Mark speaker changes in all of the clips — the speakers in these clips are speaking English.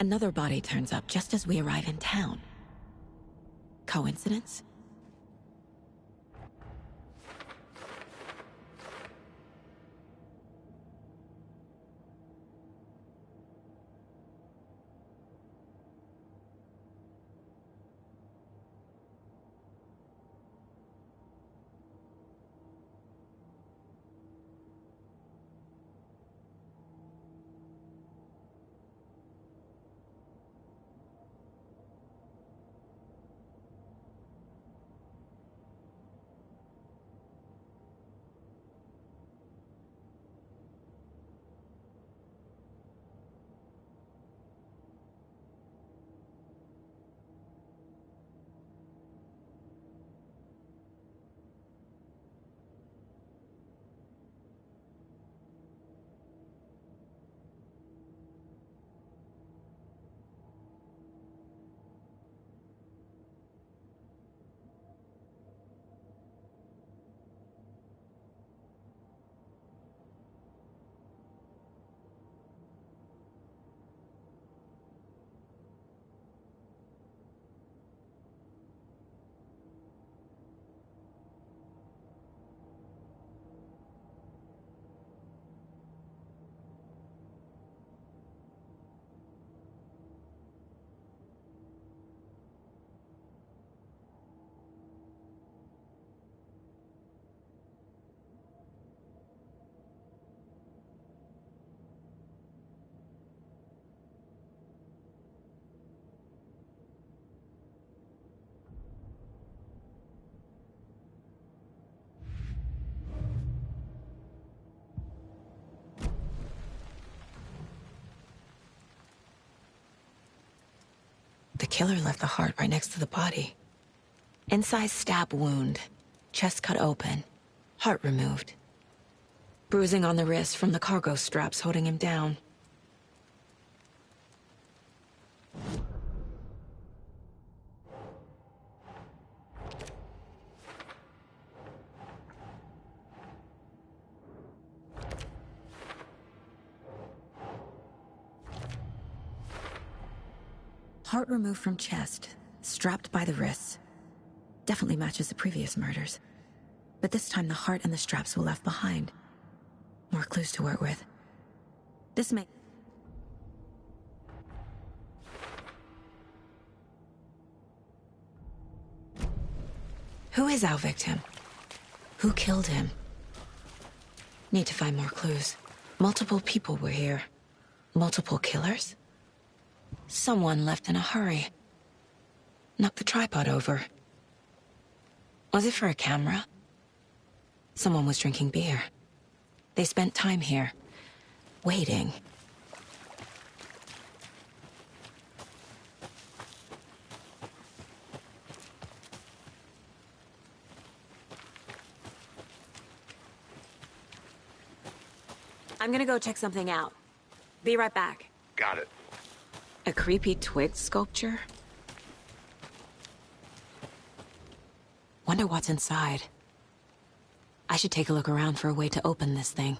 Speaker 1: Another body turns up just as we arrive in town. Coincidence? The killer left the heart right next to the body. Incised stab wound, chest cut open, heart removed. Bruising on the wrist from the cargo straps holding him down. Heart removed from chest, strapped by the wrists. Definitely matches the previous murders. But this time the heart and the straps were left behind. More clues to work with. This may... Who is our victim? Who killed him? Need to find more clues. Multiple people were here. Multiple killers? Someone left in a hurry. Knocked the tripod over. Was it for a camera? Someone was drinking beer. They spent time here, waiting. I'm gonna go check something out. Be right back.
Speaker 2: Got it.
Speaker 1: A creepy twig sculpture? Wonder what's inside. I should take a look around for a way to open this thing.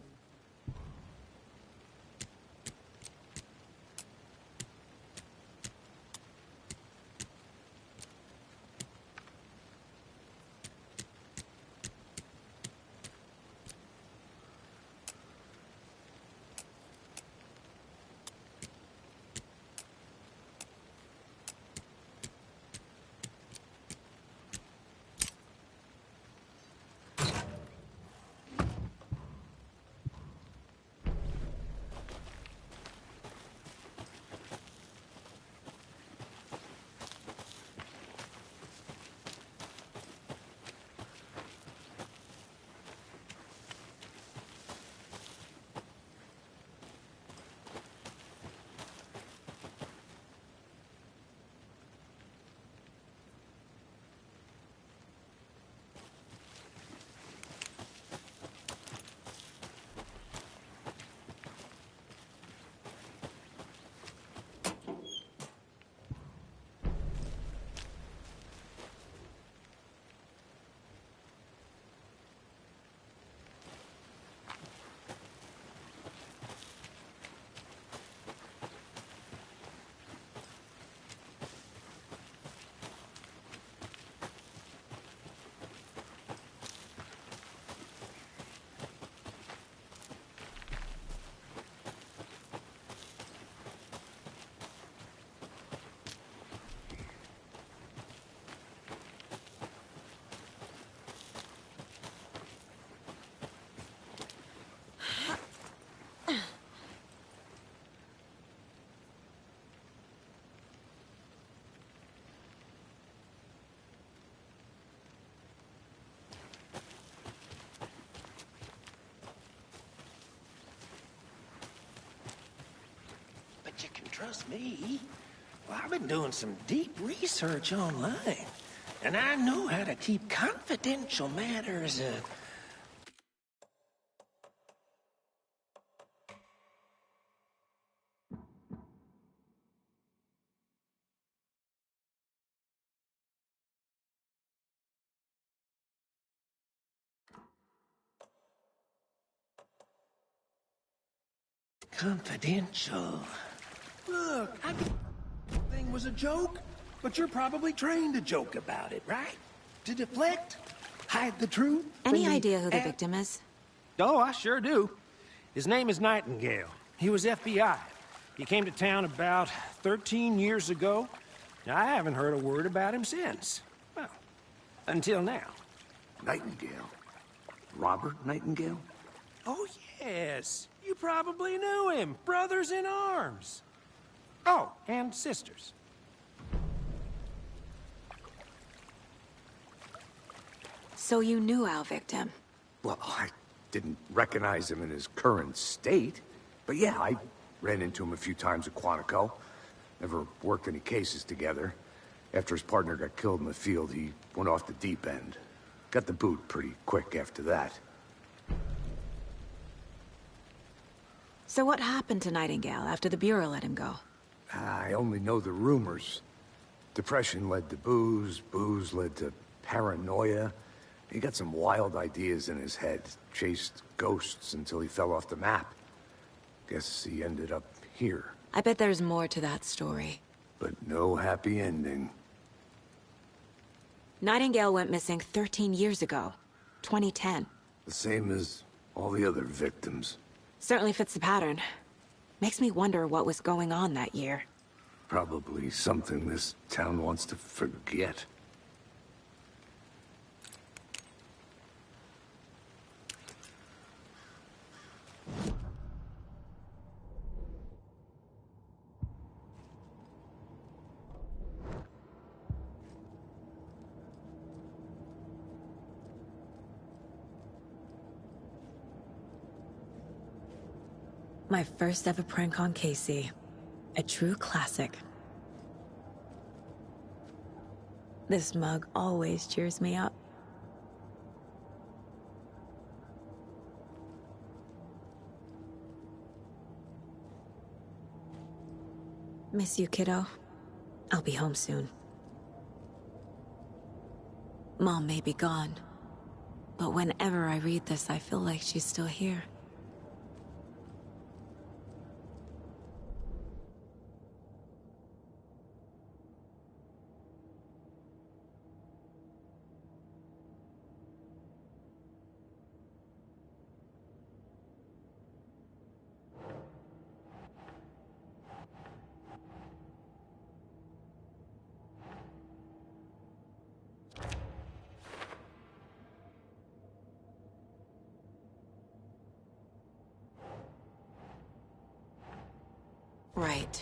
Speaker 2: trust me. Well, I've been doing some deep research online, and I know how to keep confidential matters, confidential. Look, I think the thing was a joke, but you're probably trained to joke about it, right? To deflect, hide the truth.
Speaker 1: Any idea who the victim is?
Speaker 2: Oh, I sure do. His name is Nightingale. He was FBI. He came to town about 13 years ago. Now, I haven't heard a word about him since. Well, until now.
Speaker 3: Nightingale? Robert Nightingale?
Speaker 2: Oh, yes. You probably knew him. Brothers in arms. Oh, and sisters.
Speaker 1: So you knew our victim?
Speaker 3: Well, I didn't recognize him in his current state. But yeah, I ran into him a few times at Quantico. Never worked any cases together. After his partner got killed in the field, he went off the deep end. Got the boot pretty quick after that.
Speaker 1: So what happened to Nightingale after the Bureau let him go?
Speaker 3: I only know the rumors. Depression led to booze, booze led to paranoia. He got some wild ideas in his head, chased ghosts until he fell off the map. Guess he ended up here.
Speaker 1: I bet there's more to that story.
Speaker 3: But no happy ending.
Speaker 1: Nightingale went missing 13 years ago. 2010.
Speaker 3: The same as all the other victims.
Speaker 1: Certainly fits the pattern. Makes me wonder what was going on that year.
Speaker 3: Probably something this town wants to forget.
Speaker 1: My first ever prank on Casey. A true classic. This mug always cheers me up. Miss you, kiddo. I'll be home soon. Mom may be gone, but whenever I read this, I feel like she's still here. Right.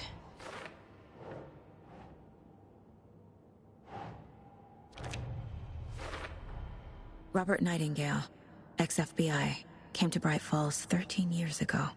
Speaker 1: Robert Nightingale, ex-FBI, came to Bright Falls 13 years ago.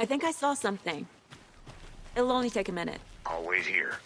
Speaker 1: I think I saw something. It'll only take a minute.
Speaker 3: I'll wait here.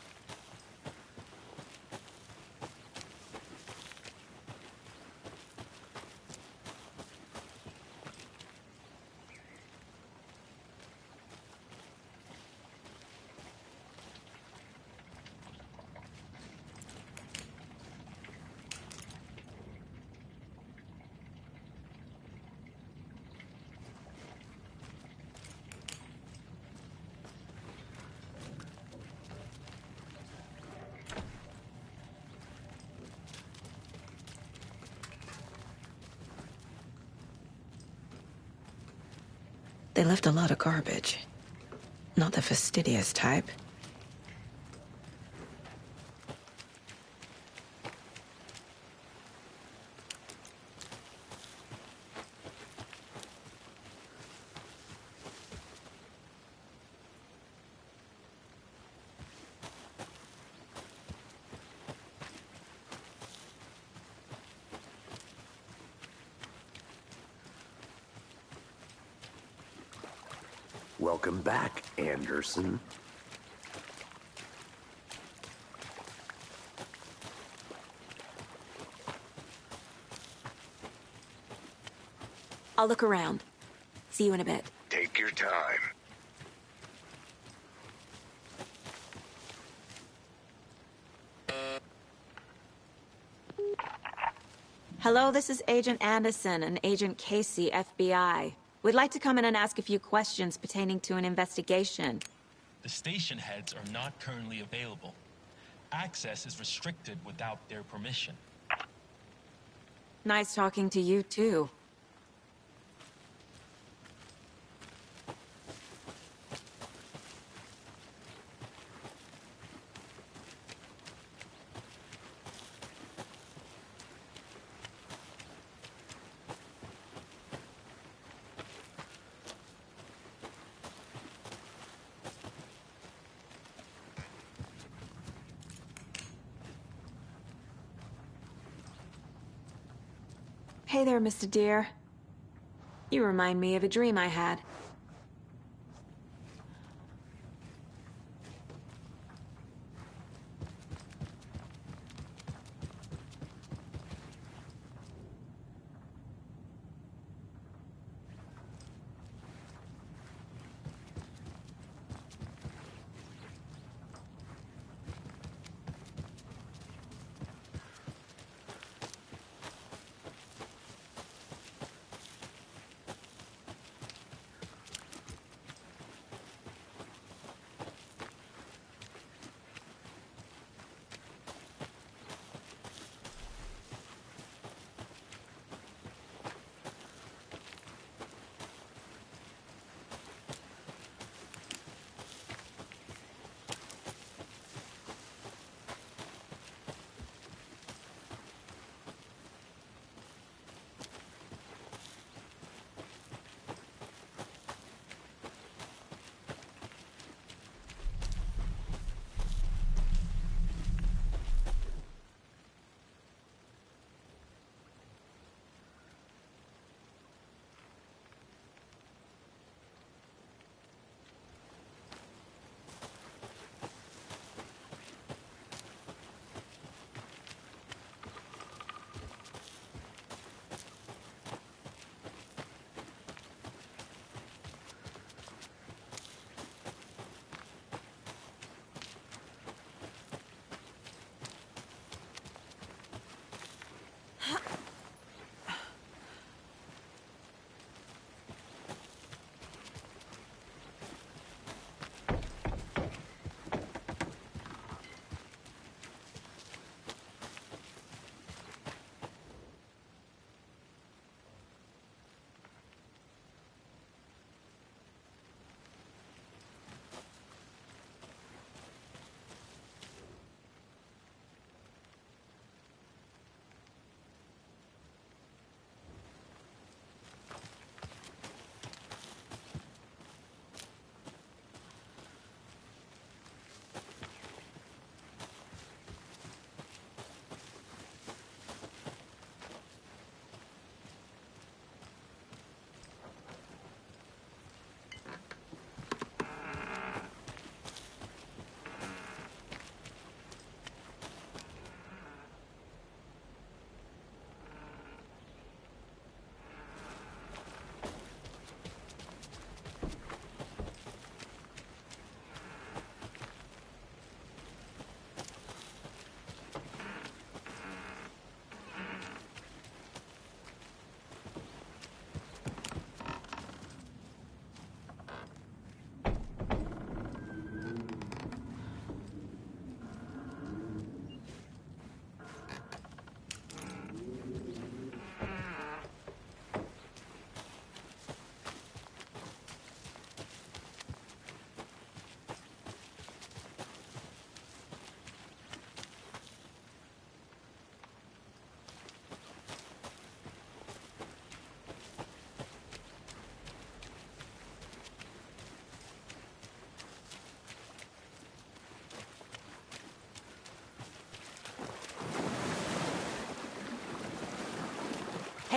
Speaker 1: They left a lot of garbage. Not the fastidious type.
Speaker 4: Welcome back, Anderson.
Speaker 1: I'll look around. See you in a bit.
Speaker 4: Take your time.
Speaker 1: Hello, this is Agent Anderson and Agent Casey, FBI. We'd like to come in and ask a few questions pertaining to an investigation.
Speaker 5: The station heads are not currently available. Access is restricted without their permission.
Speaker 1: Nice talking to you, too. Hey there, Mr. Deer. You remind me of a dream I had.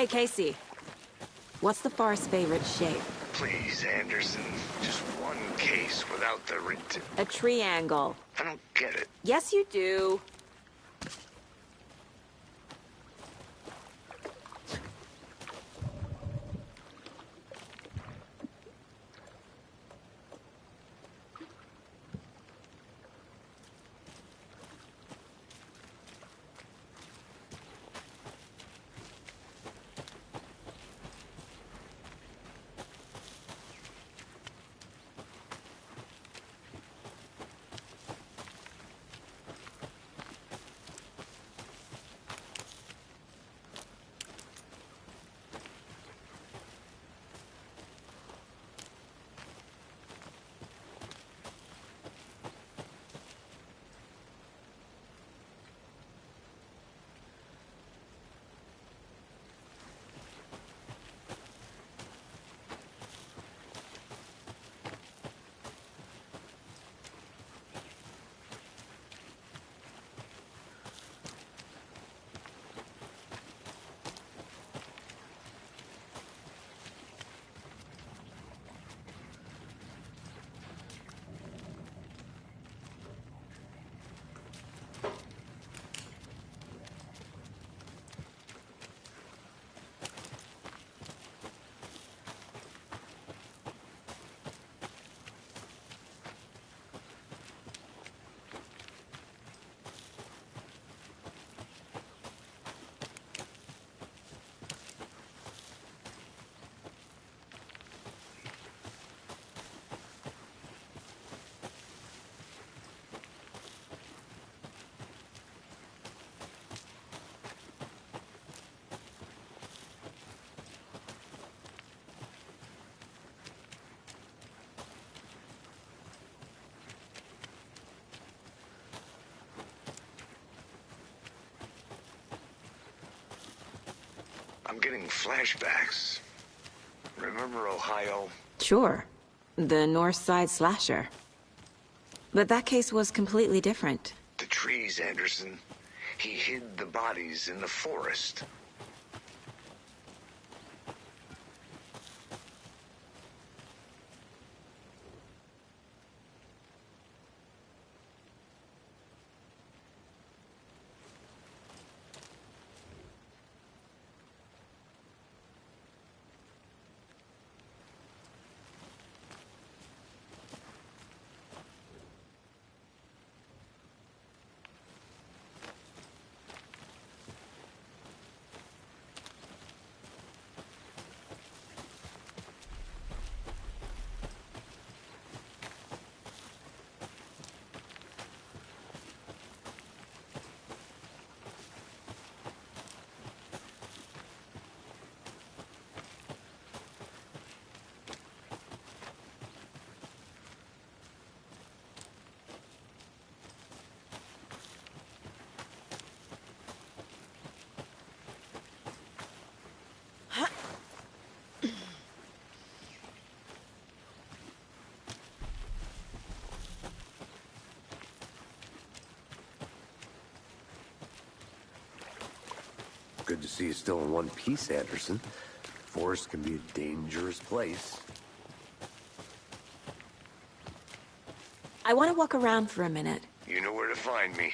Speaker 1: Hey, Casey. What's the bar's favorite shape?
Speaker 4: Please, Anderson. Just one case without the
Speaker 1: A triangle.
Speaker 4: I don't get it.
Speaker 1: Yes, you do.
Speaker 4: I'm getting flashbacks. Remember Ohio?
Speaker 1: Sure. The North Side slasher. But that case was completely different.
Speaker 4: The trees, Anderson. He hid the bodies in the forest.
Speaker 3: Good to see you still in one piece, Anderson. Forest can be a dangerous place.
Speaker 1: I want to walk around for a minute.
Speaker 4: You know where to find me.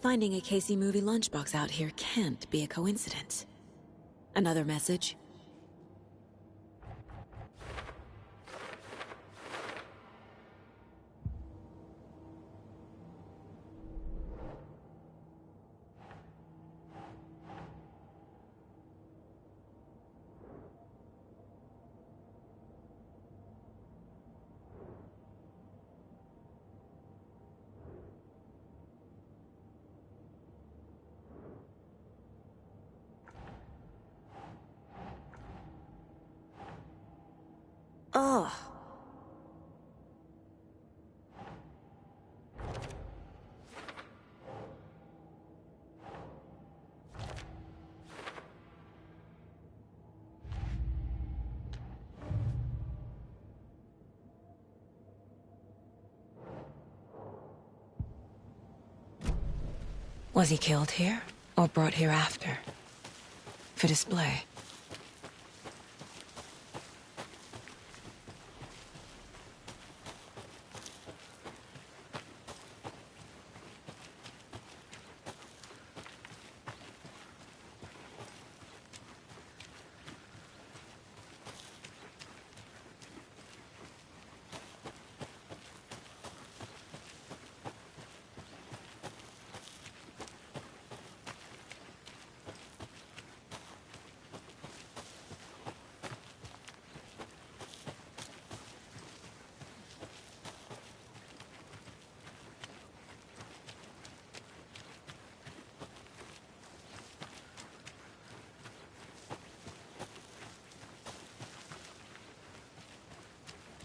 Speaker 1: Finding a Casey movie lunchbox out here can't be a coincidence. Another message? Oh. Was he killed here, or brought here after? For display?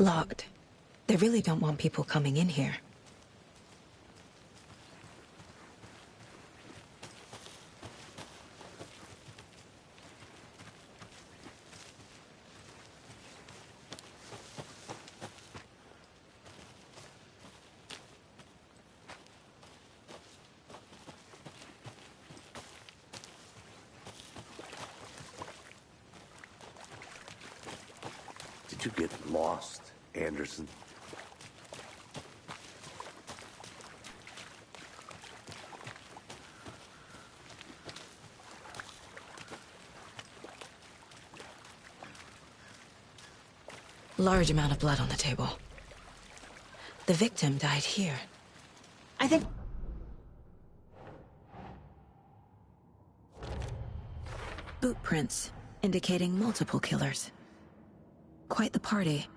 Speaker 1: Locked. They really don't want people coming in here.
Speaker 3: Did you get lost, Anderson?
Speaker 1: Large amount of blood on the table. The victim died here. I think... Boot prints, indicating multiple killers. Quite the party.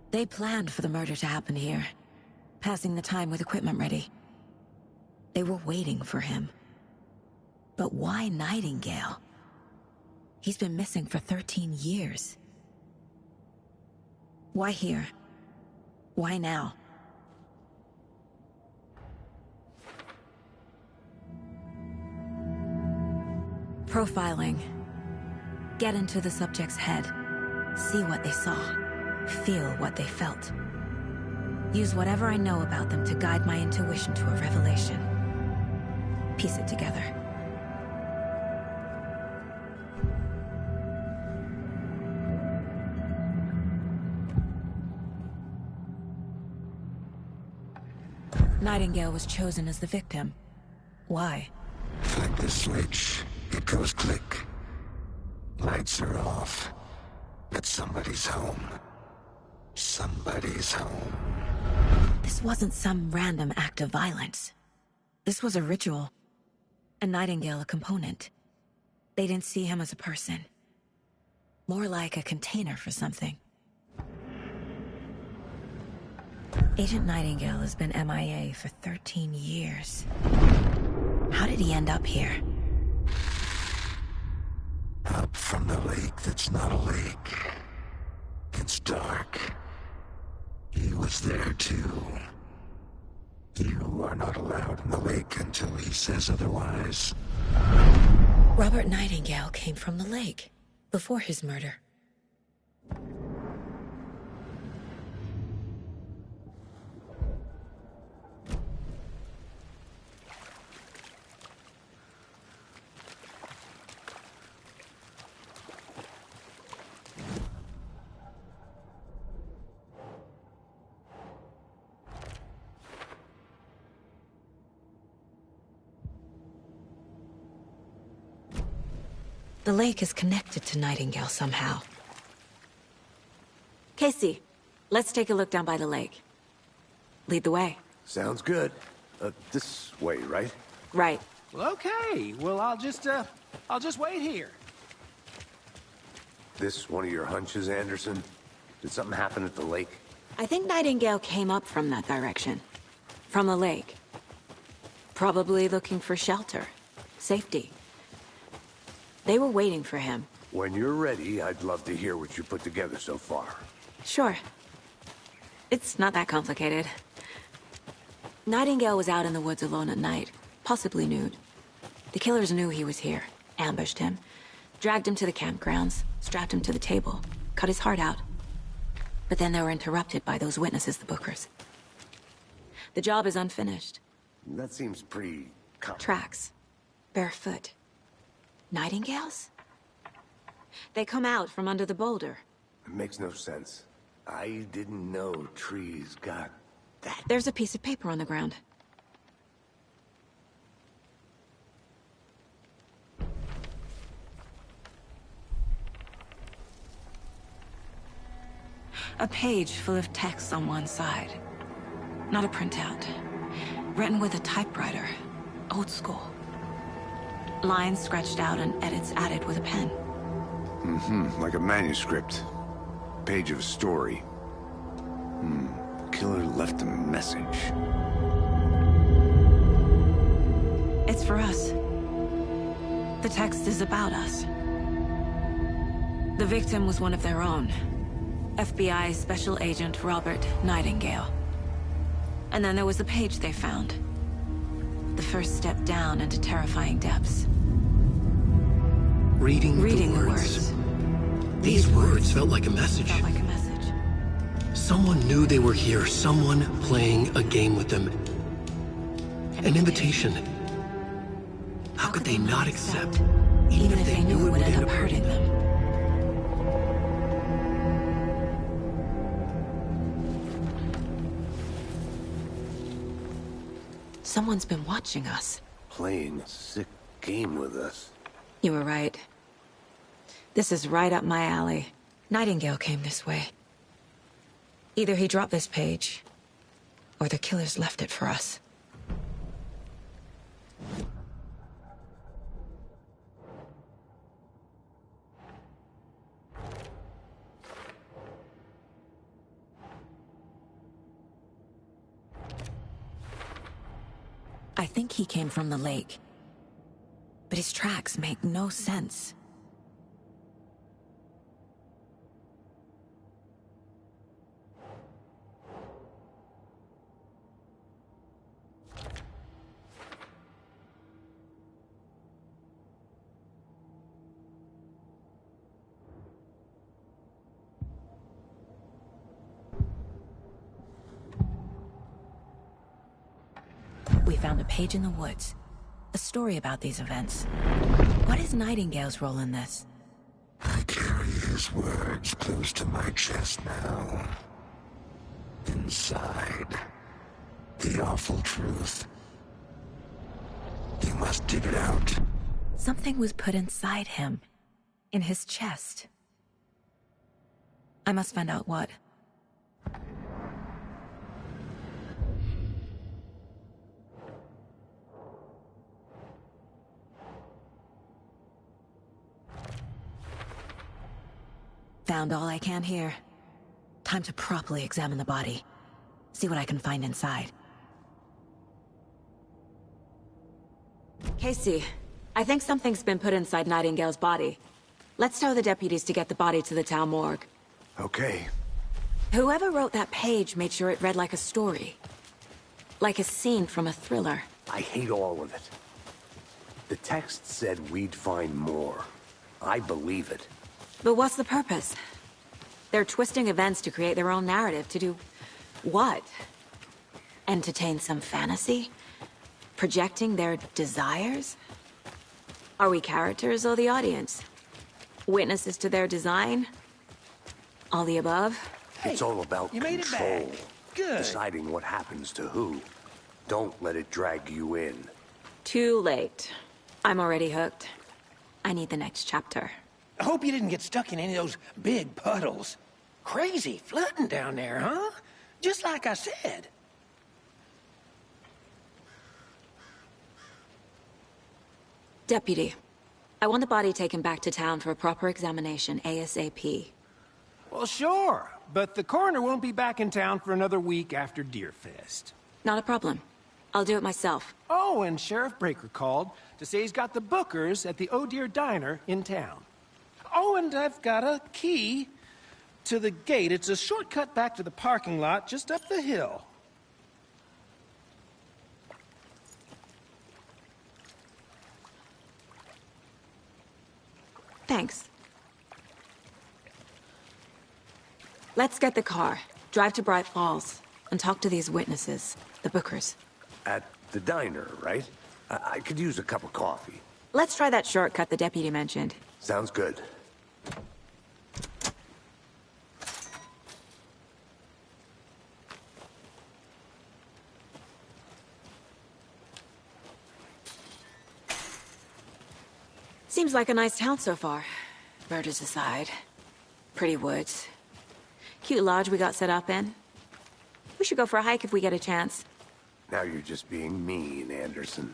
Speaker 1: They planned for the murder to happen here, passing the time with equipment ready. They were waiting for him. But why Nightingale? He's been missing for 13 years. Why here? Why now? Profiling. Get into the subject's head. See what they saw. Feel what they felt. Use whatever I know about them to guide my intuition to a revelation. Piece it together. Nightingale was chosen as the victim. Why?
Speaker 6: Flick the switch, it goes click. Lights are off. But somebody's home. Somebody's home.
Speaker 1: This wasn't some random act of violence. This was a ritual. And Nightingale a component. They didn't see him as a person. More like a container for something. Agent Nightingale has been MIA for 13 years. How did he end up here?
Speaker 6: Up from the lake that's not a lake. It's dark. He was there too. You are not allowed in the lake until he says otherwise.
Speaker 1: Robert Nightingale came from the lake, before his murder. The lake is connected to Nightingale somehow. Casey, let's take a look down by the lake. Lead the way.
Speaker 3: Sounds good. This way, right?
Speaker 1: Right.
Speaker 2: Well, okay. Well, I'll just wait here.
Speaker 3: This one of your hunches, Anderson? Did something happen at the lake?
Speaker 1: I think Nightingale came up from that direction. From the lake. Probably looking for shelter. Safety. They were waiting for him.
Speaker 3: When you're ready, I'd love to hear what you put together so far.
Speaker 1: Sure. It's not that complicated. Nightingale was out in the woods alone at night, possibly nude. The killers knew he was here, ambushed him, dragged him to the campgrounds, strapped him to the table, cut his heart out. But then they were interrupted by those witnesses, the Bookers. The job is unfinished.
Speaker 3: That seems pretty...
Speaker 1: Tracks. Barefoot. Nightingales? They come out from under the boulder.
Speaker 3: It makes no sense. I didn't know trees got that.
Speaker 1: There's a piece of paper on the ground. A page full of text on one side. Not a printout. Written with a typewriter. Old school. Lines scratched out and edits added with a pen.
Speaker 3: Like a manuscript. Page of a story. Killer left a message.
Speaker 1: It's for us. The text is about us. The victim was one of their own. FBI Special Agent Robert Nightingale. And then there was the page they found. The first step down into terrifying depths.
Speaker 7: Reading the words. These words felt like a message.
Speaker 1: Felt like a message.
Speaker 7: Someone knew they were here, someone playing a game with them. An invitation. How could they not accept, even if they knew it would end up hurting them?
Speaker 1: Someone's been watching us.
Speaker 3: Playing a sick game with us.
Speaker 1: You were right. This is right up my alley. Nightingale came this way. Either he dropped this page, or the killers left it for us. I think he came from the lake. But his tracks make no sense. We found a page in the woods. A story about these events. What is Nightingale's role in this?
Speaker 6: I carry his words close to my chest now. Inside, the awful truth. You must dig it out.
Speaker 1: Something was put inside him. In his chest. I must find out what. Found all I can here. Time to properly examine the body. See what I can find inside. Casey, I think something's been put inside Nightingale's body. Let's tell the deputies to get the body to the town morgue.
Speaker 3: Okay.
Speaker 1: Whoever wrote that page made sure it read like a story. Like a scene from a thriller.
Speaker 3: I hate all of it. The text said we'd find more. I believe it.
Speaker 1: But what's the purpose? They're twisting events to create their own narrative. To do what? Entertain some fantasy? Projecting their desires? Are we characters or the audience? Witnesses to their design? All the above?
Speaker 3: It's all about
Speaker 2: you made it
Speaker 3: control.
Speaker 2: back. Good.
Speaker 3: Deciding what happens to who. Don't let it drag you in.
Speaker 1: Too late. I'm already hooked. I need the next chapter.
Speaker 2: I hope you didn't get stuck in any of those big puddles. Crazy flooding down there, huh? Just like I said.
Speaker 1: Deputy, I want the body taken back to town for a proper examination, ASAP.
Speaker 2: Well, sure, but the coroner won't be back in town for another week after Deerfest.
Speaker 1: Not a problem. I'll do it myself.
Speaker 2: Oh, and Sheriff Breaker called to say he's got the bookers at the Oh Dear Diner in town. Oh, and I've got a key to the gate. It's a shortcut back to the parking lot just up the hill.
Speaker 1: Thanks. Let's get the car, drive to Bright Falls, and talk to these witnesses, the bookers.
Speaker 3: At the diner, right? I could use a cup of coffee.
Speaker 1: Let's try that shortcut the deputy mentioned.
Speaker 3: Sounds good.
Speaker 1: Seems like a nice town so far. Murders aside. Pretty woods. Cute lodge we got set up in. We should go for a hike if we get a chance.
Speaker 3: Now you're just being mean, Anderson.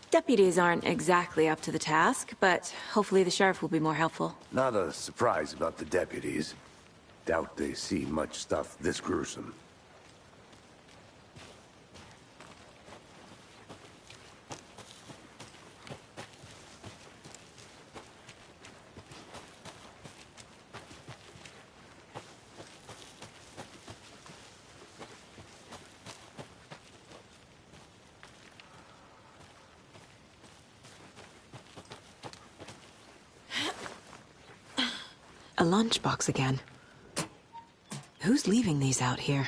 Speaker 1: Deputies aren't exactly up to the task, but hopefully the sheriff will be more helpful.
Speaker 3: Not a surprise about the deputies. Doubt they see much stuff this gruesome.
Speaker 1: A lunchbox again. Who's leaving these out here?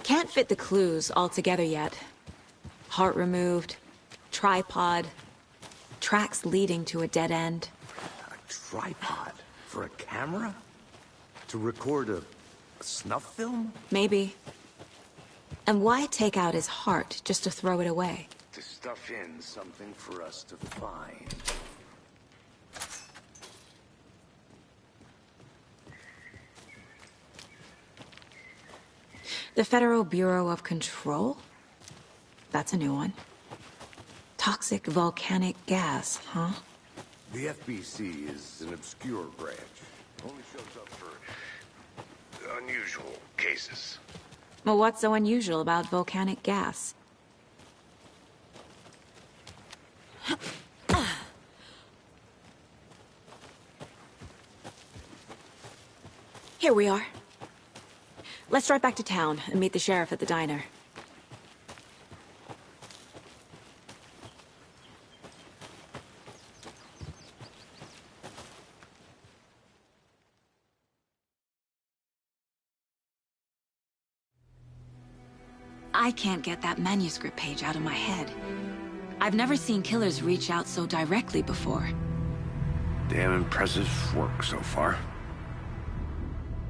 Speaker 1: Can't fit the clues all together yet. Heart removed, tripod, tracks leading to a dead end.
Speaker 3: A tripod? For a camera? To record a snuff film?
Speaker 1: Maybe. And why take out his heart just to throw it away?
Speaker 4: To stuff in
Speaker 3: Something for us to find.
Speaker 1: The Federal Bureau of Control? That's a new one. Toxic volcanic gas, huh?
Speaker 3: The FBC is an obscure branch.
Speaker 4: only shows up for unusual cases.
Speaker 1: Well, what's so unusual about volcanic gas? Here we are. Let's drive back to town and meet the sheriff at the diner. I can't get that manuscript page out of my head. I've never seen killers reach out so directly before.
Speaker 3: Damn impressive work so far.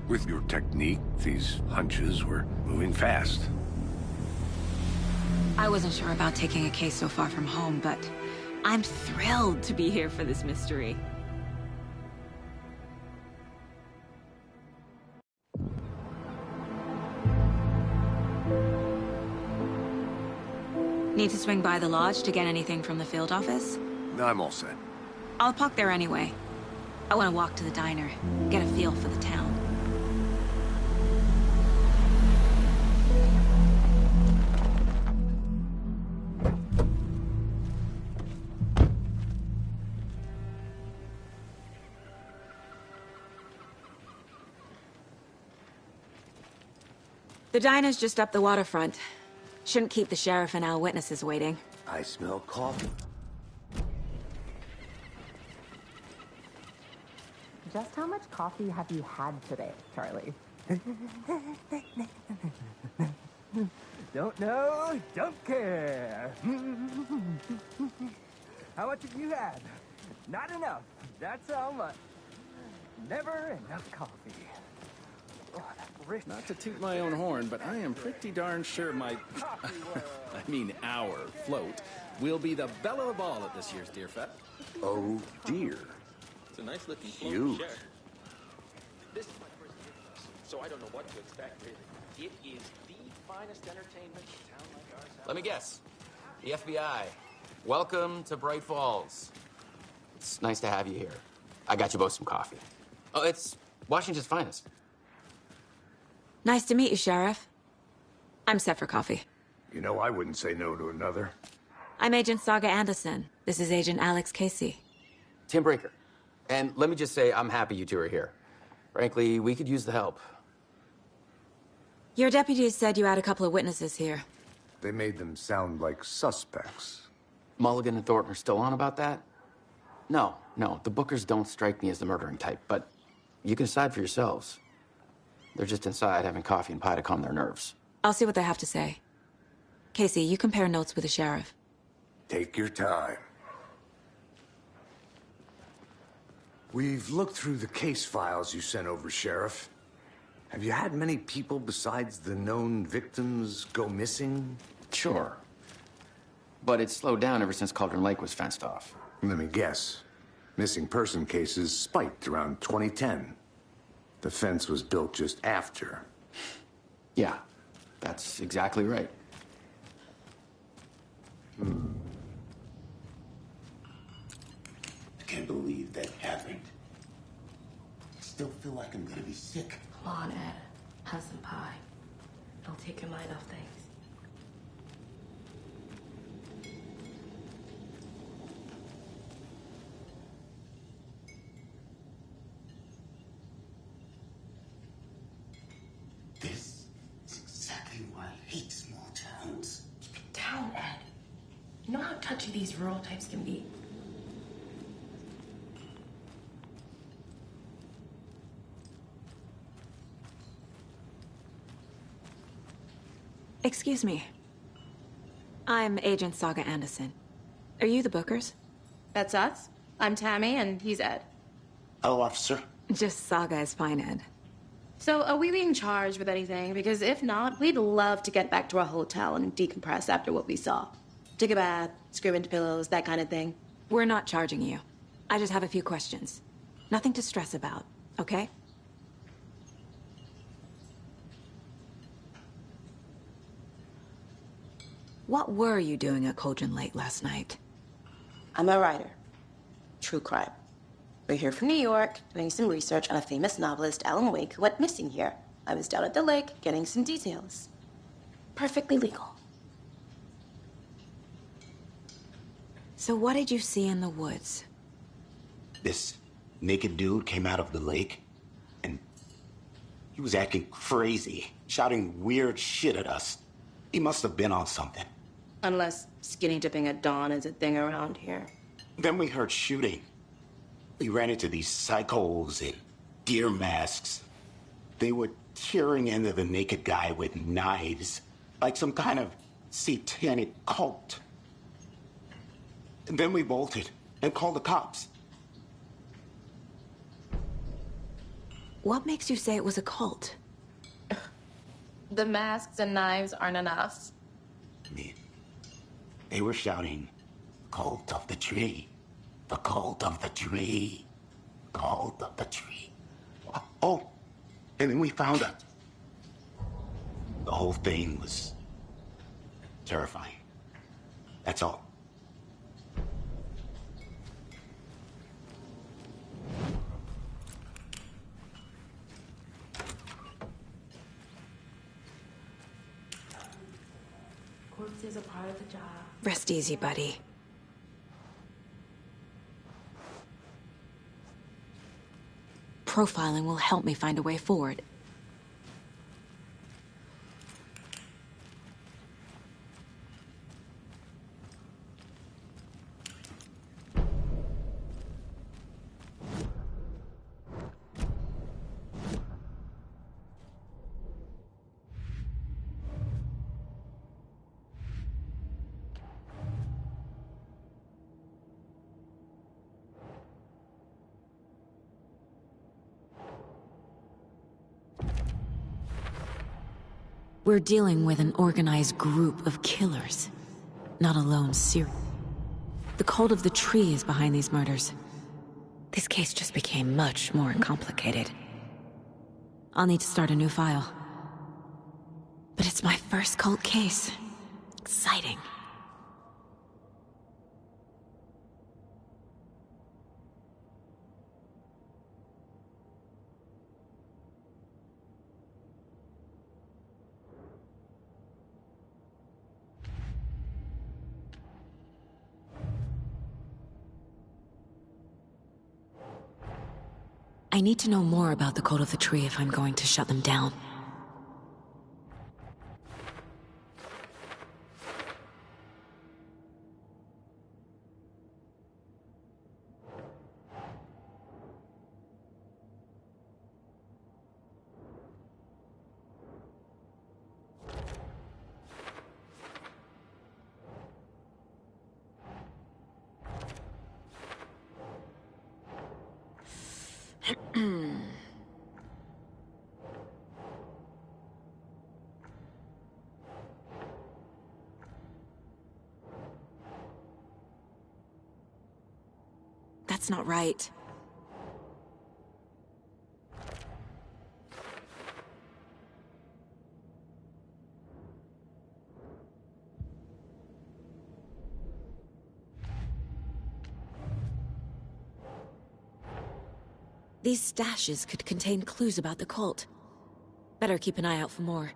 Speaker 3: With your technique, these hunches were moving fast.
Speaker 1: I wasn't sure about taking a case so far from home, but I'm thrilled to be here for this mystery. Need to swing by the lodge to get anything from the field office?
Speaker 3: I'm all set.
Speaker 1: I'll park there anyway. I want to walk to the diner, get a feel for the town. The diner's just up the waterfront. Shouldn't keep the sheriff and our witnesses waiting.
Speaker 3: I smell coffee.
Speaker 8: Just how much coffee have you had today, Charlie? Don't know, don't care. How much have you had? Not enough. That's how much. Never enough coffee. Oh, that's rich.
Speaker 9: Not to toot my own horn, but I am pretty darn sure my... I mean our float will be the belle of all at this year's Deer Fest.
Speaker 3: Oh, dear.
Speaker 10: It's a nice looking float.
Speaker 3: Huge.
Speaker 10: This is my first Deer Fest, so I don't know what to expect, really. It is the finest entertainment a town like ours has.
Speaker 11: Let me guess. The FBI. Welcome to Bright Falls. It's nice to have you here. I got you both some coffee. Oh, it's Washington's finest.
Speaker 1: Nice to meet you, Sheriff. I'm set for coffee.
Speaker 3: You know, I wouldn't say no to another.
Speaker 1: I'm Agent Saga Anderson. This is Agent Alex Casey.
Speaker 11: Tim Breaker. And let me just say, I'm happy you two are here. Frankly, we could use the help.
Speaker 1: Your deputies said you had a couple of witnesses here.
Speaker 3: They made them sound like suspects.
Speaker 11: Mulligan and Thornton are still on about that? No, the Bookers don't strike me as the murdering type, but you can decide for yourselves. They're just inside having coffee and pie to calm their nerves.
Speaker 1: I'll see what they have to say. Casey, you compare notes with the sheriff.
Speaker 3: Take your time. We've looked through the case files you sent over, Sheriff. Have you had many people besides the known victims go missing?
Speaker 11: Sure. But it's slowed down ever since Cauldron Lake was fenced off.
Speaker 3: Let me guess. Missing person cases spiked around 2010. The fence was built just after.
Speaker 11: Yeah, that's exactly right.
Speaker 6: I can't believe that happened. I still feel like I'm gonna be sick.
Speaker 12: Come on, Ed. Have some pie. It'll take your mind off things.
Speaker 6: This is exactly why I hate small towns.
Speaker 12: Keep it down, Ed. You know how touchy these rural types can be.
Speaker 1: Excuse me. I'm Agent Saga Anderson. Are you the Bookers?
Speaker 13: That's us. I'm Tammy, and he's Ed.
Speaker 6: Hello, officer.
Speaker 1: Just Saga is fine, Ed.
Speaker 13: So, are we being charged with anything? Because if not, we'd love to get back to our hotel and decompress after what we saw. Take a bath, scream into pillows, that kind of thing.
Speaker 1: We're not charging you. I just have a few questions. Nothing to stress about, okay? What were you doing at Cauldron Lake last night?
Speaker 13: I'm a writer. True crime. We're here from New York, doing some research on a famous novelist, Alan Wake, who went missing here. I was down at the lake, getting some details. Perfectly legal.
Speaker 1: So what did you see in the woods?
Speaker 6: This naked dude came out of the lake, and he was acting crazy, shouting weird shit at us. He must have been on something.
Speaker 13: Unless skinny dipping at dawn is a thing around here.
Speaker 6: Then we heard shooting. We ran into these psychos in deer masks. They were tearing into the naked guy with knives, like some kind of satanic cult. And then we bolted and called the cops.
Speaker 1: What makes you say it was a cult?
Speaker 13: The masks and knives aren't enough.
Speaker 6: I mean, they were shouting, "Cult of the tree, the cult of the tree, cult of the tree." Oh, and then we found it. The whole thing was terrifying. That's all.
Speaker 12: Corpses are part of the job.
Speaker 1: Rest easy, buddy. Profiling will help me find a way forward. We're dealing with an organized group of killers, not a lone serial. The cult of the tree is behind these murders. This case just became much more complicated. I'll need to start a new file. But it's my first cult case. Exciting. I need to know more about the cult of the tree if I'm going to shut them down. That's not right. These stashes could contain clues about the cult. Better keep an eye out for more.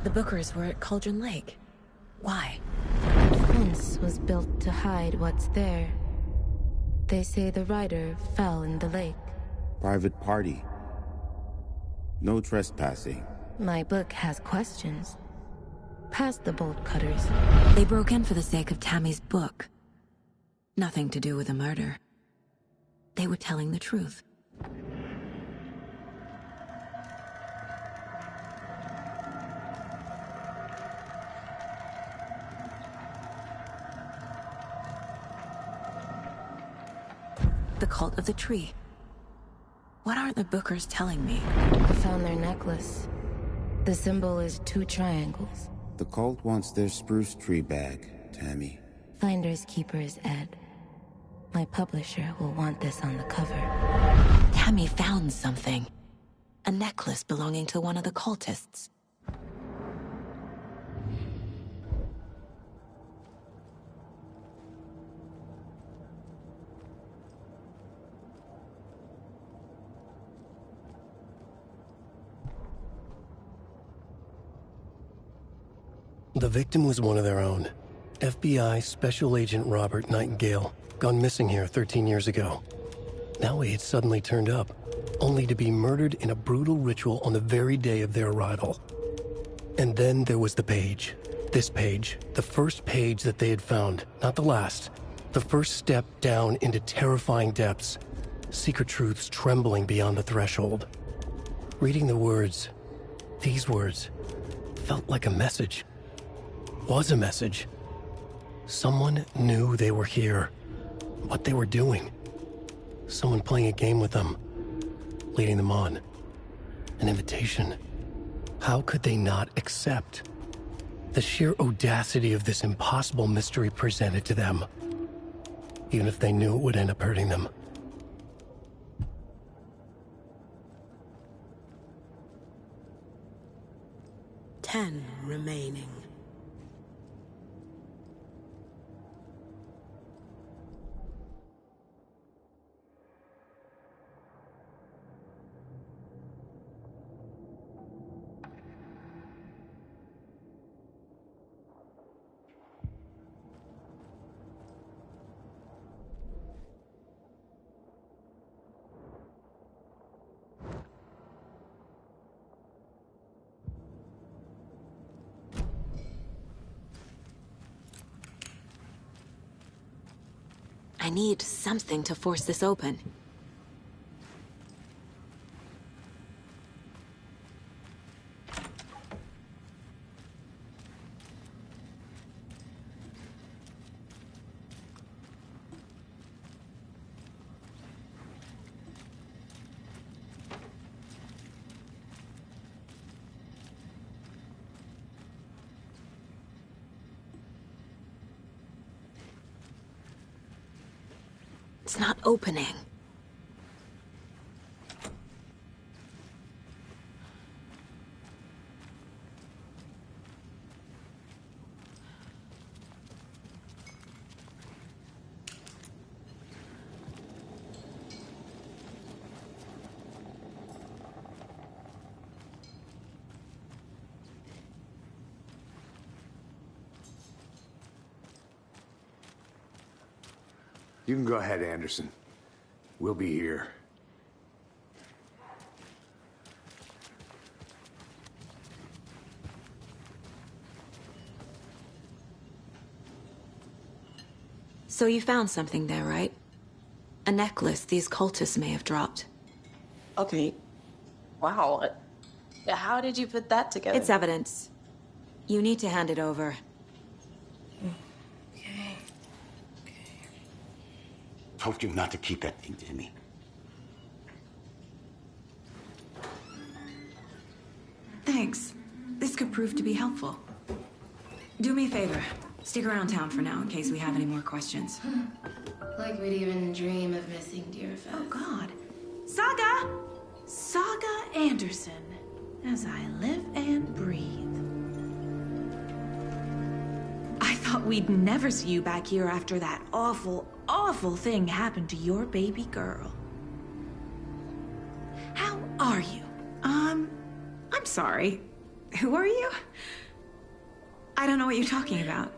Speaker 1: The Bookers were at Cauldron Lake. Why?
Speaker 14: The fence was built to hide what's there. They say the rider fell in the lake.
Speaker 15: Private party. No trespassing.
Speaker 14: My book has questions. Past the bolt cutters.
Speaker 1: They broke in for the sake of Tammy's book. Nothing to do with the murder. They were telling the truth. The cult of the tree. What aren't the Bookers telling me?
Speaker 14: I found their necklace. The symbol is 2 triangles.
Speaker 15: The cult wants their spruce tree back, Tammy.
Speaker 14: Finders keepers, Ed. My publisher will want this on the cover.
Speaker 1: Tammy found something. A necklace belonging to one of the cultists.
Speaker 7: The victim was one of their own. FBI Special Agent Robert Nightingale, gone missing here 13 years ago. Now he had suddenly turned up, only to be murdered in a brutal ritual on the very day of their arrival. And then there was the page. This page, the first page that they had found, not the last. The first step down into terrifying depths. Secret truths trembling beyond the threshold. Reading the words, these words, felt like a message. Was a message. Someone knew they were here. What they were doing. Someone playing a game with them. Leading them on. An invitation. How could they not accept? The sheer audacity of this impossible mystery presented to them. Even if they knew it would end up hurting them.
Speaker 16: Ten remaining.
Speaker 1: I need something to force this open. It's not opening.
Speaker 3: You can go ahead, Anderson. We'll be here.
Speaker 1: So you found something there, right? A necklace these cultists may have dropped.
Speaker 13: Okay. Wow. How did you put that together?
Speaker 1: It's evidence. You need to hand it over.
Speaker 6: Told you not to keep that thing to me.
Speaker 1: Thanks. This could prove to be helpful. Do me a favor. Stick around town for now in case we have any more questions.
Speaker 12: Like we'd even dream of missing Deerfest.
Speaker 17: Oh, God. Saga! Saga Anderson. As I live and breathe. I thought we'd never see you back here after that awful, awful thing happened to your baby girl. How are you? I'm sorry. Who are you? I don't know what you're talking about.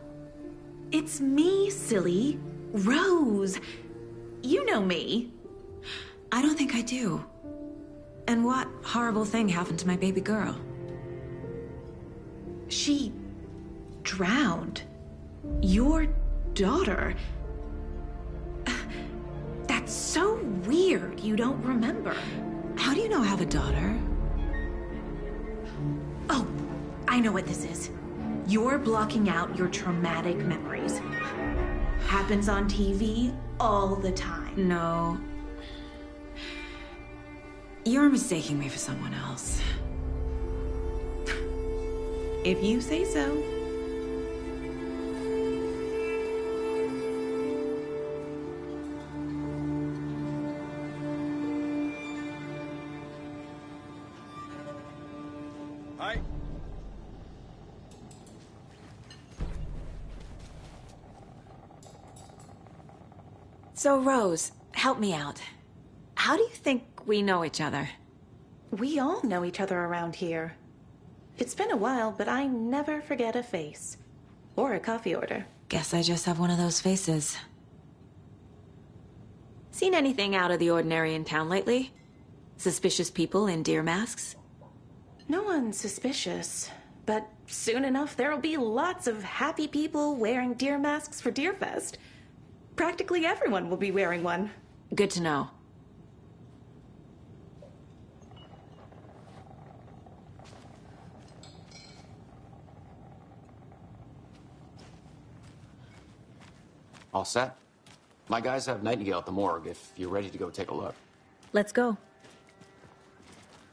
Speaker 17: It's me, silly. Rose. You know me.
Speaker 1: I don't think I do. And what horrible thing happened to my baby girl?
Speaker 17: She drowned. Your daughter. That's so weird you don't remember.
Speaker 1: How do you know I have a daughter?
Speaker 17: Oh, I know what this is. You're blocking out your traumatic memories. Happens on TV all the time.
Speaker 1: No. You're mistaking me for someone else.
Speaker 17: If you say so.
Speaker 2: Hi.
Speaker 1: So, Rose, help me out. How do you think we know each other?
Speaker 17: We all know each other around here. It's been a while, but I never forget a face. Or a coffee order.
Speaker 1: Guess I just have one of those faces. Seen anything out of the ordinary in town lately? Suspicious people in deer masks?
Speaker 17: No one's suspicious. But soon enough, there'll be lots of happy people wearing deer masks for Deerfest. Practically everyone will be wearing one.
Speaker 1: Good to know.
Speaker 11: All set? My guys have Nightingale at the morgue if you're ready to go take a look.
Speaker 1: Let's go.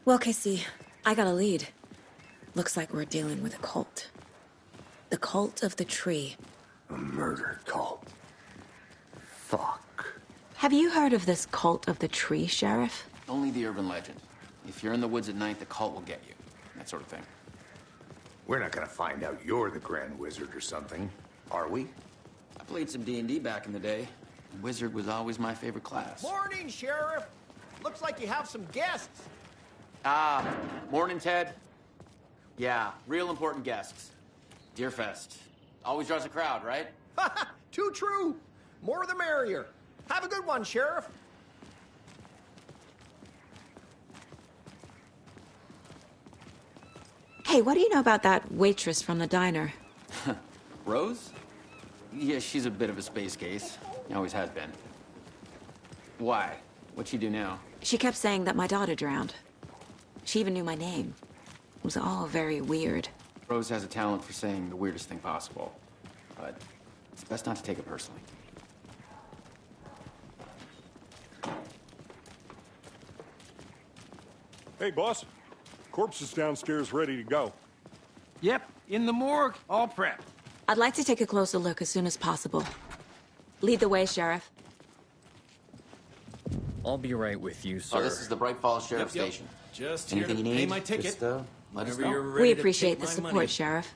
Speaker 1: Well, Casey, I got a lead. Looks like we're dealing with a cult. The cult of the tree.
Speaker 3: A murder cult. Fuck.
Speaker 1: Have you heard of this cult of the tree, Sheriff?
Speaker 11: Only the urban legend. If you're in the woods at night, the cult will get you. That sort of thing.
Speaker 3: We're not gonna find out you're the Grand Wizard or something, are we?
Speaker 11: I played some D&D back in the day. Wizard was always my favorite class.
Speaker 10: Morning, Sheriff. Looks like you have some guests.
Speaker 11: Morning, Ted. Yeah, real important guests. Deerfest. Always draws a crowd, right?
Speaker 10: Too true. More the merrier. Have a good one, Sheriff.
Speaker 1: Hey, what do you know about that waitress from the diner?
Speaker 11: Rose? Yeah, she's a bit of a space case. Always has been. Why? What'd she do now?
Speaker 1: She kept saying that my daughter drowned. She even knew my name. It was all very weird.
Speaker 11: Rose has a talent for saying the weirdest thing possible. But it's best not to take it personally.
Speaker 18: Hey, boss. Corpse is downstairs ready to go.
Speaker 2: Yep, in the morgue, all prepped.
Speaker 1: I'd like to take a closer look as soon as possible. Lead the way, Sheriff.
Speaker 19: I'll be right with you, sir.
Speaker 11: Oh, this is the Bright Falls Sheriff Station.
Speaker 9: Just
Speaker 11: Anything
Speaker 9: here
Speaker 11: you
Speaker 9: to
Speaker 11: need?
Speaker 9: pay my ticket.
Speaker 11: Just, let us
Speaker 9: Whenever you're
Speaker 11: know.
Speaker 9: ready
Speaker 1: We
Speaker 9: to
Speaker 1: appreciate
Speaker 9: take
Speaker 1: the
Speaker 9: my
Speaker 1: support,
Speaker 9: money.
Speaker 1: Sheriff.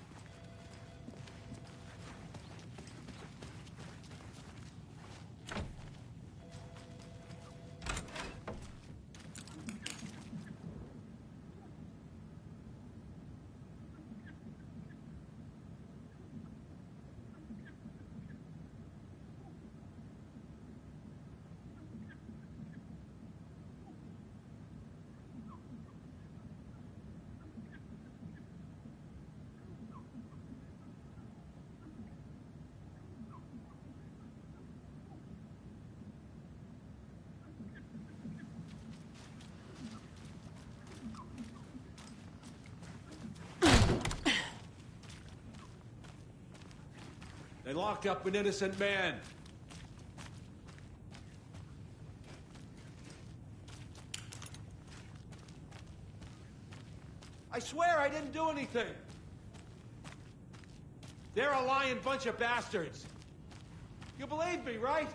Speaker 20: They locked up an innocent man. I swear I didn't do anything. They're a lying bunch of bastards. You believe me, right?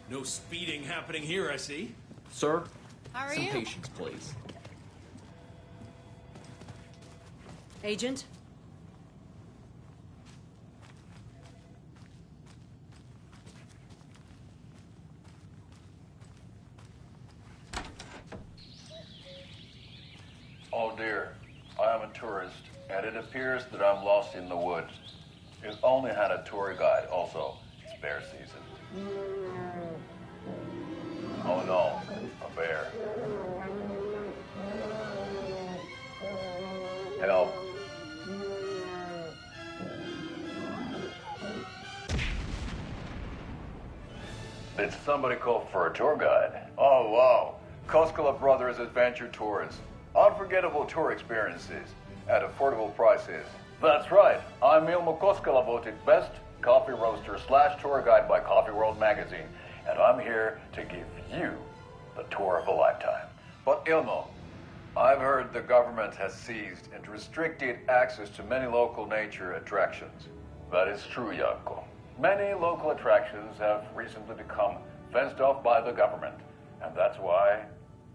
Speaker 20: No speeding happening here, I see.
Speaker 19: Sir,
Speaker 21: How are
Speaker 19: some
Speaker 21: you?
Speaker 19: patience, please.
Speaker 21: Agent?
Speaker 22: Oh dear, I am a tourist, and it appears that I'm lost in the woods. I've only had a tour guide, also. It's bear season. Oh no, a bear. Help. Did somebody call for a tour guide? Oh wow, Koskela Brothers Adventure Tours. Unforgettable tour experiences at affordable prices. That's right, I'm Ilmo Koskela, voted best coffee roaster / tour guide by Coffee World magazine, and I'm here to give you the tour of a lifetime. But Ilmo, I've heard the government has seized and restricted access to many local nature attractions. That is true, Janko. Many local attractions have recently become fenced off by the government, and that's why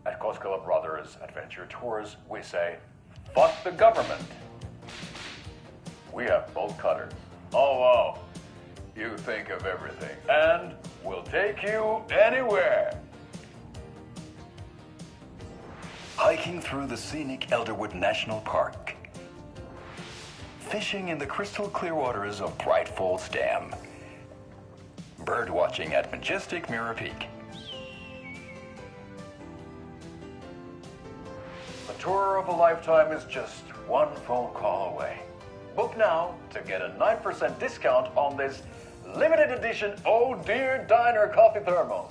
Speaker 22: at Koskela Brothers Adventure Tours we say, fuck the government. We have bolt cutters. Oh wow, you think of everything, and we'll take you anywhere. Hiking through the scenic Elderwood National Park. Fishing in the crystal clear waters of Bright Falls Dam. Bird watching at majestic Mirror Peak. The tour of a lifetime is just one phone call away. Book now to get a 9% discount on this limited edition Oh Dear Diner coffee thermos.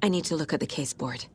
Speaker 1: I need to look at the case board.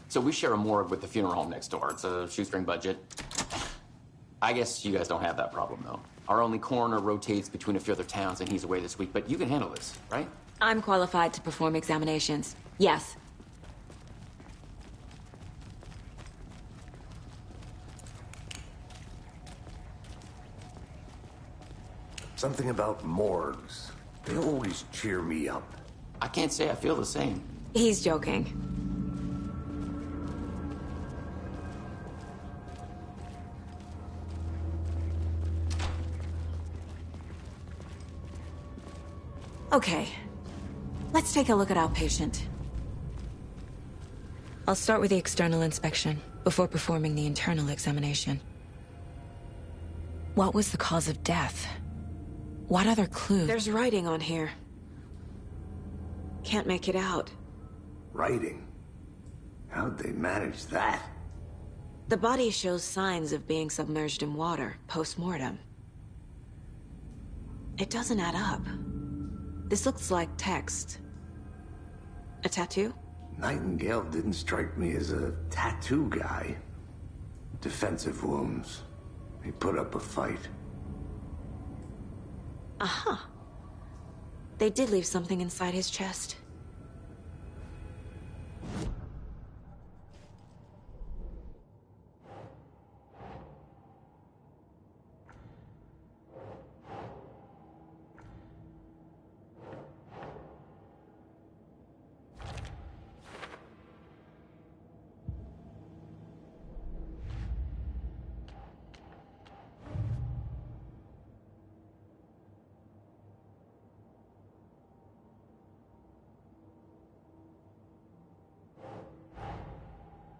Speaker 11: So we share a morgue with the funeral home next door. It's a shoestring budget. I guess you guys don't have that problem, though. Our only coroner rotates between a few other towns, and he's away this week, but you can handle this, right?
Speaker 1: I'm qualified to perform examinations. Yes.
Speaker 3: Something about morgues. They always cheer me up.
Speaker 11: I can't say I feel the same.
Speaker 1: He's joking. Okay. Let's take a look at our patient. I'll start with the external inspection before performing the internal examination. What was the cause of death? What other clues? There's writing on here. Can't make it out.
Speaker 3: Writing? How'd they manage that?
Speaker 1: The body shows signs of being submerged in water post-mortem. It doesn't add up. This looks like text. A tattoo?
Speaker 3: Nightingale didn't strike me as a tattoo guy. Defensive wounds. He put up a fight.
Speaker 1: Aha. They did leave something inside his chest.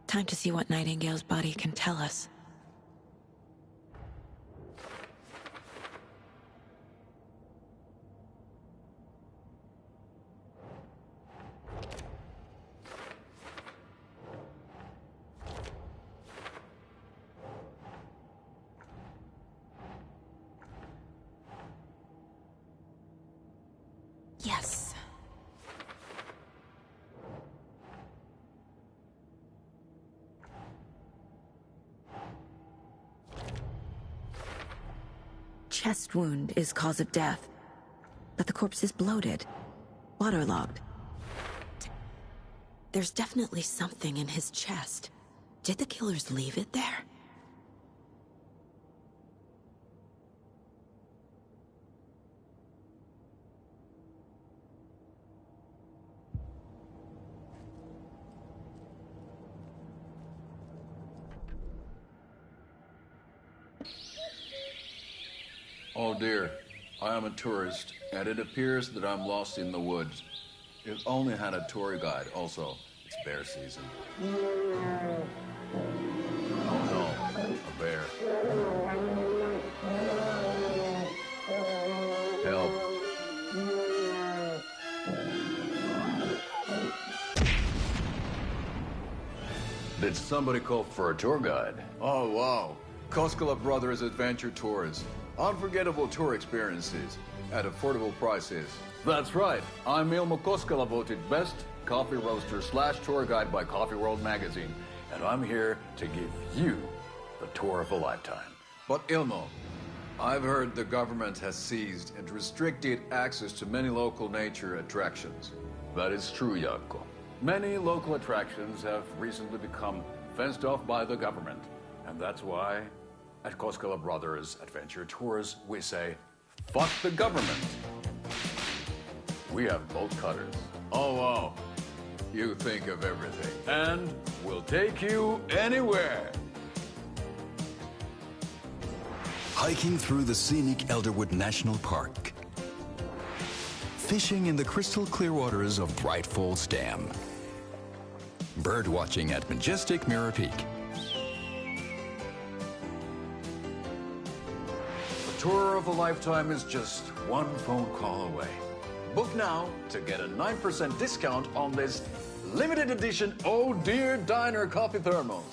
Speaker 1: Time to see what Nightingale's body can tell us. Yes. Chest wound is cause of death, but the corpse is bloated, waterlogged. There's definitely something in his chest. Did the killers leave it there?
Speaker 22: Oh dear, I am a tourist, and it appears that I'm lost in the woods. It only had a tour guide, also. It's bear season. Oh no, a bear. Help. Did somebody call for a tour guide? Oh wow, Koskela Brothers Adventure Tours. Unforgettable tour experiences at affordable prices. That's right. I'm Ilmo Koskela, voted best coffee roaster / tour guide by Coffee World magazine, and I'm here to give you the tour of a lifetime. But Ilmo, I've heard the government has seized and restricted access to many local nature attractions. That is true, Jaakko. Many local attractions have recently become fenced off by the government, and that's why at Koskela Brothers Adventure Tours, we say, fuck the government. We have bolt cutters. Oh, wow. You think of everything. And we'll take you anywhere.
Speaker 4: Hiking through the scenic Elderwood National Park. Fishing in the crystal clear waters of Bright Falls Dam. Bird watching at majestic Mirror Peak.
Speaker 22: Tour of a lifetime is just one phone call away. Book now to get a 9% discount on this limited edition Oh Dear Diner coffee thermos.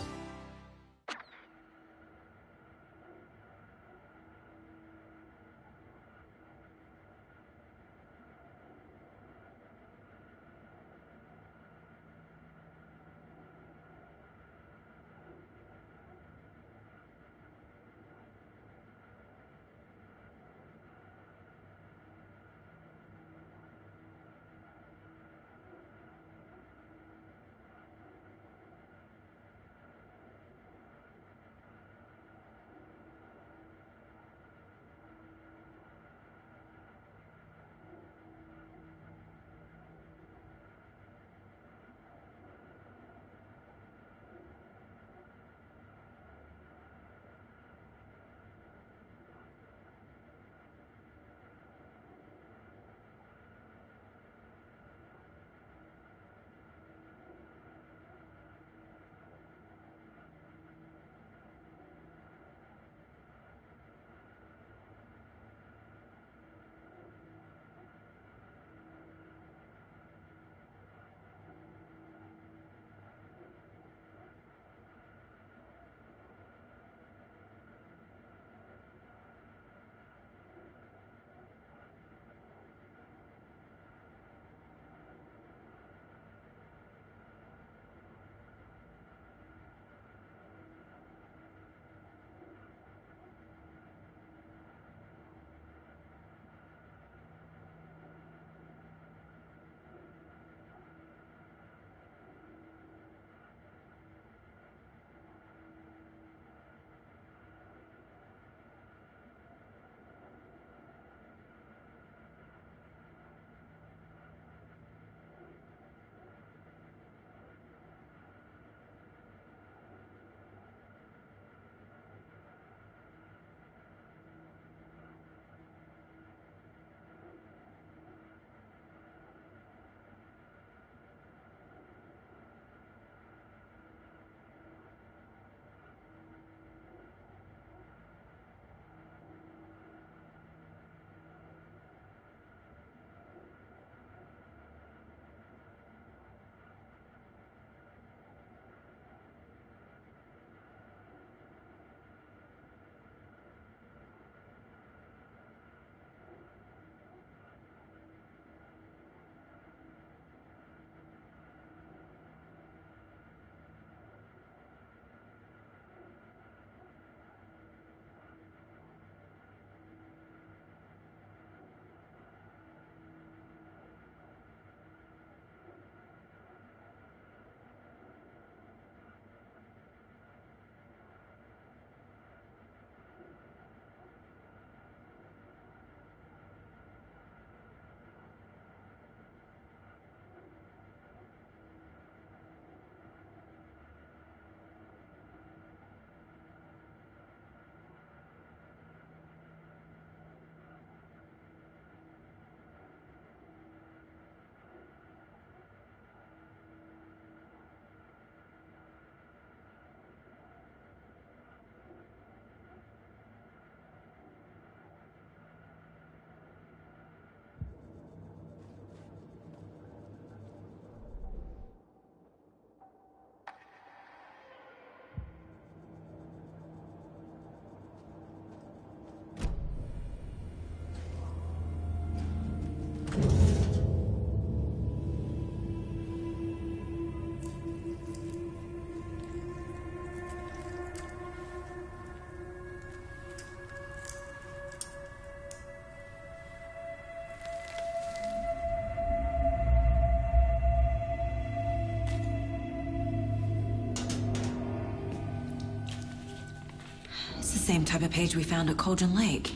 Speaker 1: It's the same type of page we found at Cauldron Lake.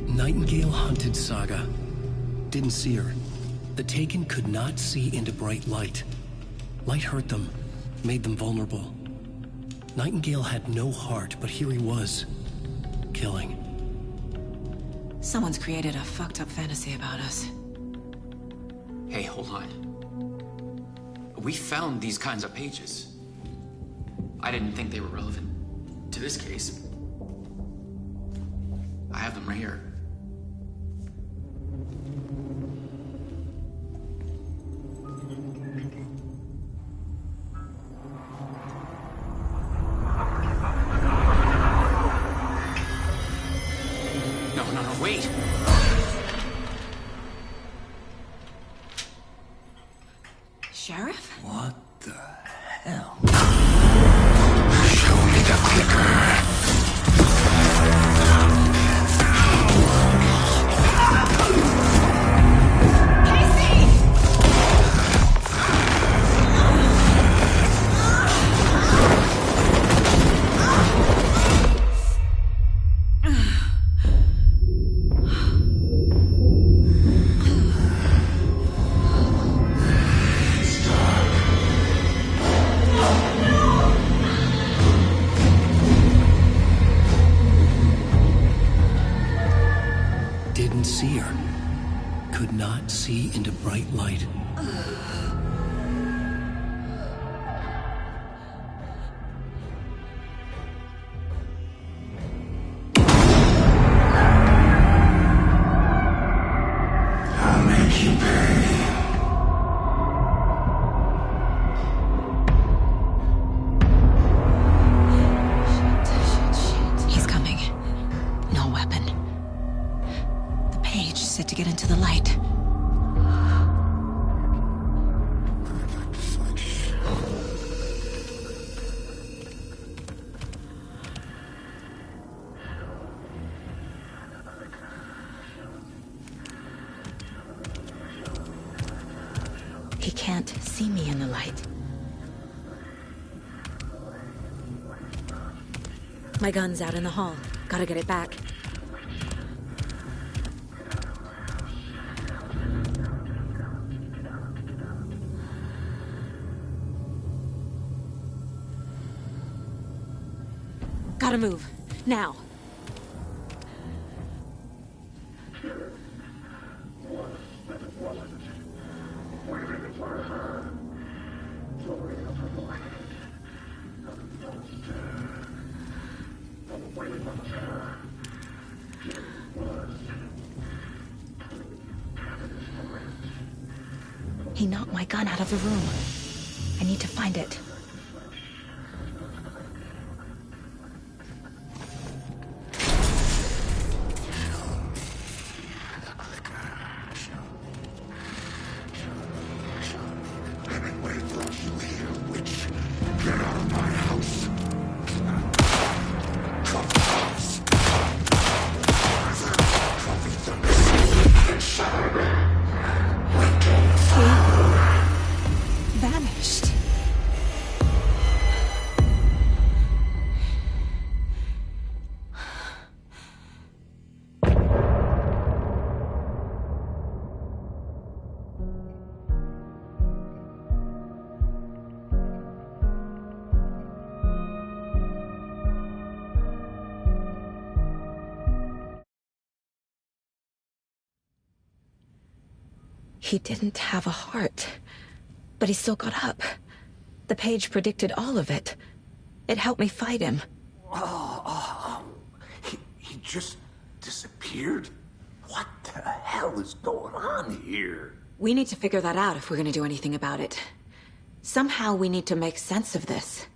Speaker 7: Nightingale hunted Saga. Didn't see her. The Taken could not see into bright light. Light hurt them, made them vulnerable. Nightingale had no heart, but here he was, killing.
Speaker 1: Someone's created a fucked up fantasy about us.
Speaker 11: Hey, hold on. We found these kinds of pages. I didn't think they were relevant to this case. I have them right here. No, wait!
Speaker 1: Sheriff?
Speaker 3: What the hell?
Speaker 6: Show me the clicker.
Speaker 7: Didn't see her. Could not see into bright light.
Speaker 6: I'll make you pay.
Speaker 1: He's coming. No weapon. The page said to get into the light. He can't see me in the light.
Speaker 21: My gun's out in the hall. Gotta get it back. Gotta move. Now.
Speaker 1: He knocked my gun out of the room. I need to find it.
Speaker 6: Wait for you here, witch. Get out of my house.
Speaker 1: Vanished. He didn't have a heart, but he still got up. The page predicted all of it. It helped me fight him.
Speaker 3: He just disappeared? What the hell is going on here?
Speaker 1: We need to figure that out if we're gonna do anything about it. Somehow we need to make sense of this.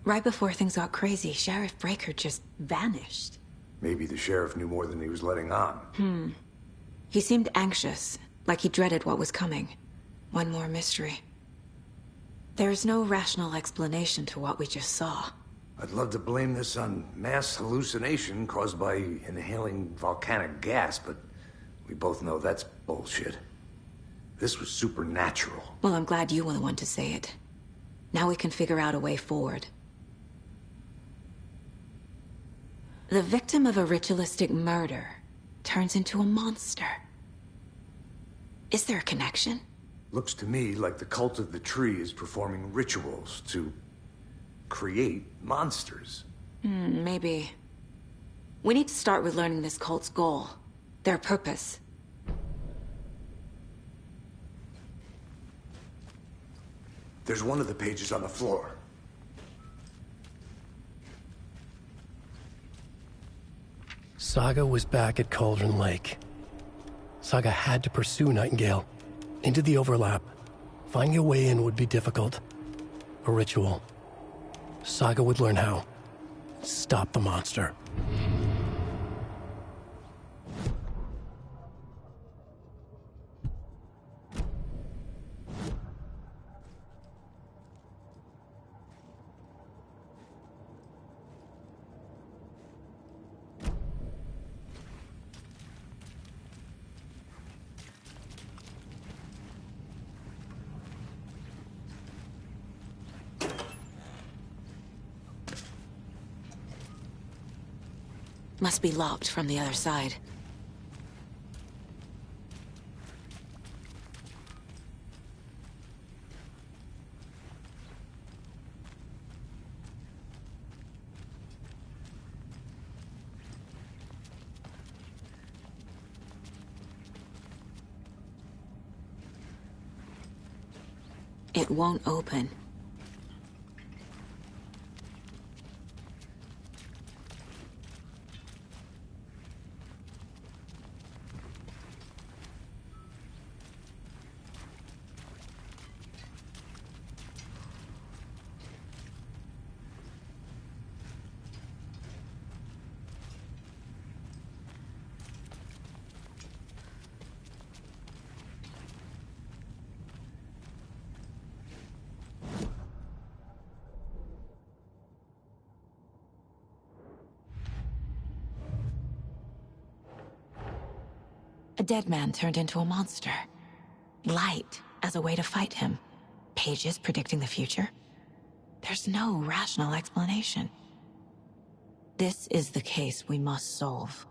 Speaker 1: Right before things got crazy, Sheriff Breaker just vanished.
Speaker 3: Maybe the sheriff knew more than he was letting on.
Speaker 1: He seemed anxious, like he dreaded what was coming. One more mystery. There's no rational explanation to what we just saw.
Speaker 3: I'd love to blame this on mass hallucination caused by inhaling volcanic gas, but we both know that's bullshit. This was supernatural.
Speaker 1: Well, I'm glad you were the one to say it. Now we can figure out a way forward. The victim of a ritualistic murder turns into a monster. Is there a connection?
Speaker 3: Looks to me like the cult of the tree is performing rituals to create monsters.
Speaker 1: Maybe. We need to start with learning this cult's goal, their purpose.
Speaker 3: There's one of the pages on the floor.
Speaker 7: Saga was back at Cauldron Lake. Saga had to pursue Nightingale into the overlap. Finding a way in would be difficult. A ritual. Saga would learn how. Stop the monster.
Speaker 1: Must be locked from the other side. It won't open. A dead man turned into a monster. Light as a way to fight him. Pages predicting the future. There's no rational explanation. This is the case we must solve.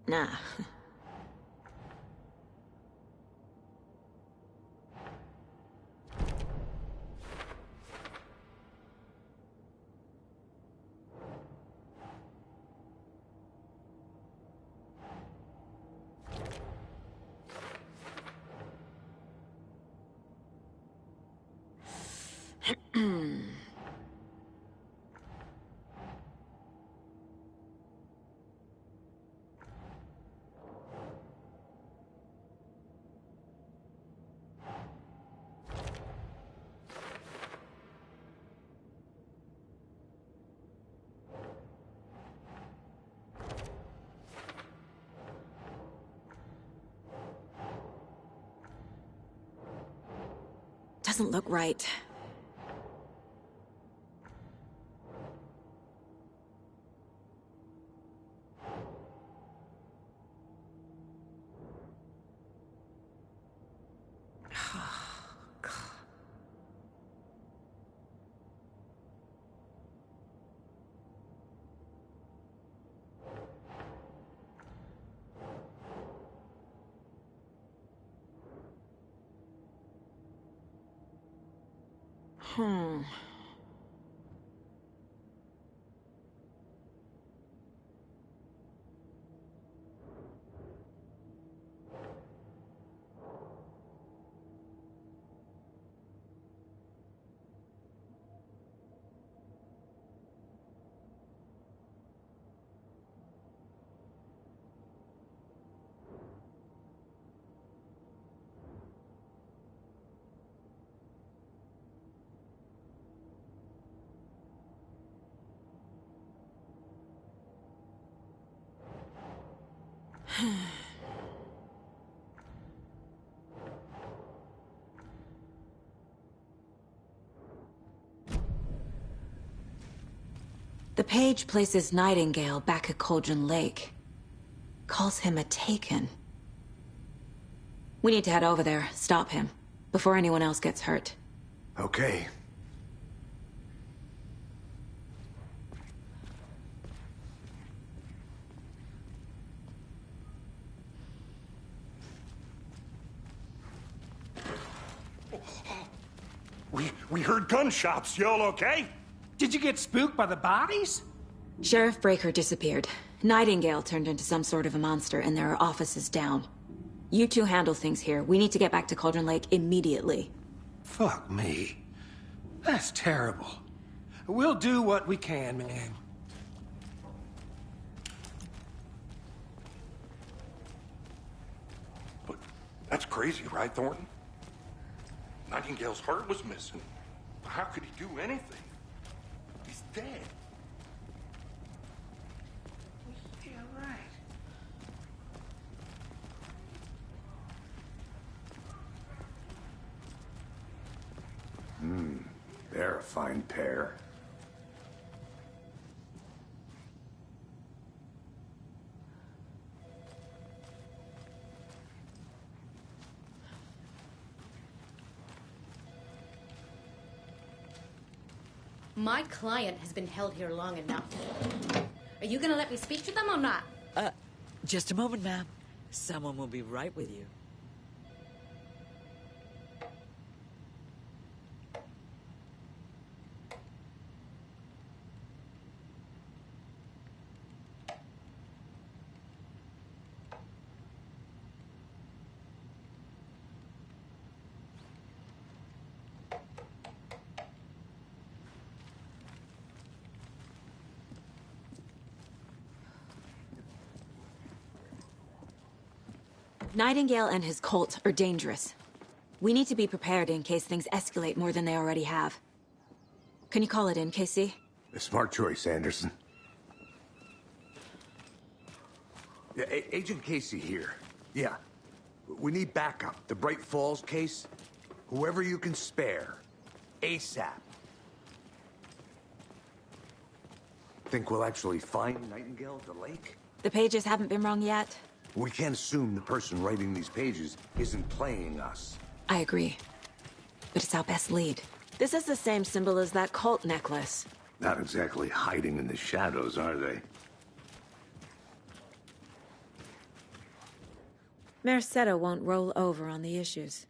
Speaker 1: Nah. Doesn't look right. Hmm. The page places Nightingale back at Cauldron Lake. Calls him a Taken. We need to head over there, stop him, before anyone else gets hurt.
Speaker 3: Okay.
Speaker 18: We heard gunshots. Y'all okay?
Speaker 2: Did you get spooked by the bodies?
Speaker 1: Sheriff Breaker disappeared. Nightingale turned into some sort of a monster, and there are offices down. You two handle things here. We need to get back to Cauldron Lake immediately.
Speaker 2: Fuck me. That's terrible. We'll do what we can, man.
Speaker 18: But that's crazy, right, Thornton? Nightingale's heart was missing. How could he do anything? He's dead.
Speaker 2: Yeah, right.
Speaker 3: They're a fine pair.
Speaker 5: My client has been held here long enough. Are you gonna let me speak to them or not?
Speaker 8: Just a moment, ma'am. Someone will be right with you.
Speaker 1: Nightingale and his cult are dangerous. We need to be prepared in case things escalate more than they already have. Can you call it in, Casey?
Speaker 3: A smart choice, Anderson. Yeah, Agent Casey here. Yeah. We need backup. The Bright Falls case. Whoever you can spare. ASAP. Think we'll actually find Nightingale at the lake?
Speaker 1: The pages haven't been wrong yet.
Speaker 3: We can't assume the person writing these pages isn't playing us.
Speaker 1: I agree. But it's our best lead. This is the same symbol as that cult necklace.
Speaker 3: Not exactly hiding in the shadows, are they?
Speaker 1: Merced won't roll over on the issues.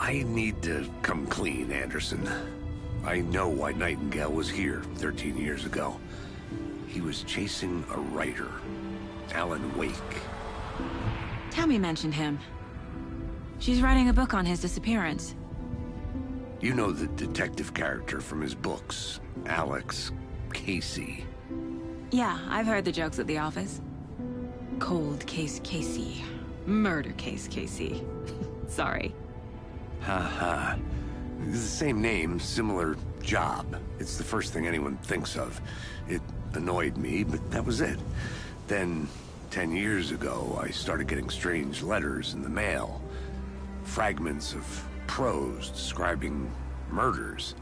Speaker 3: I need to come clean, Anderson. I know why Nightingale was here 13 years ago. He was chasing a writer, Alan Wake.
Speaker 1: Tammy mentioned him. She's writing a book on his disappearance.
Speaker 3: You know the detective character from his books, Alex Casey.
Speaker 1: Yeah, I've heard the jokes at the office. Cold case Casey. Murder case Casey. Sorry.
Speaker 3: Ha. It's the same name, similar job. It's the first thing anyone thinks of. It annoyed me, but that was it. Then, 10 years ago, I started getting strange letters in the mail. Fragments of prose describing murders.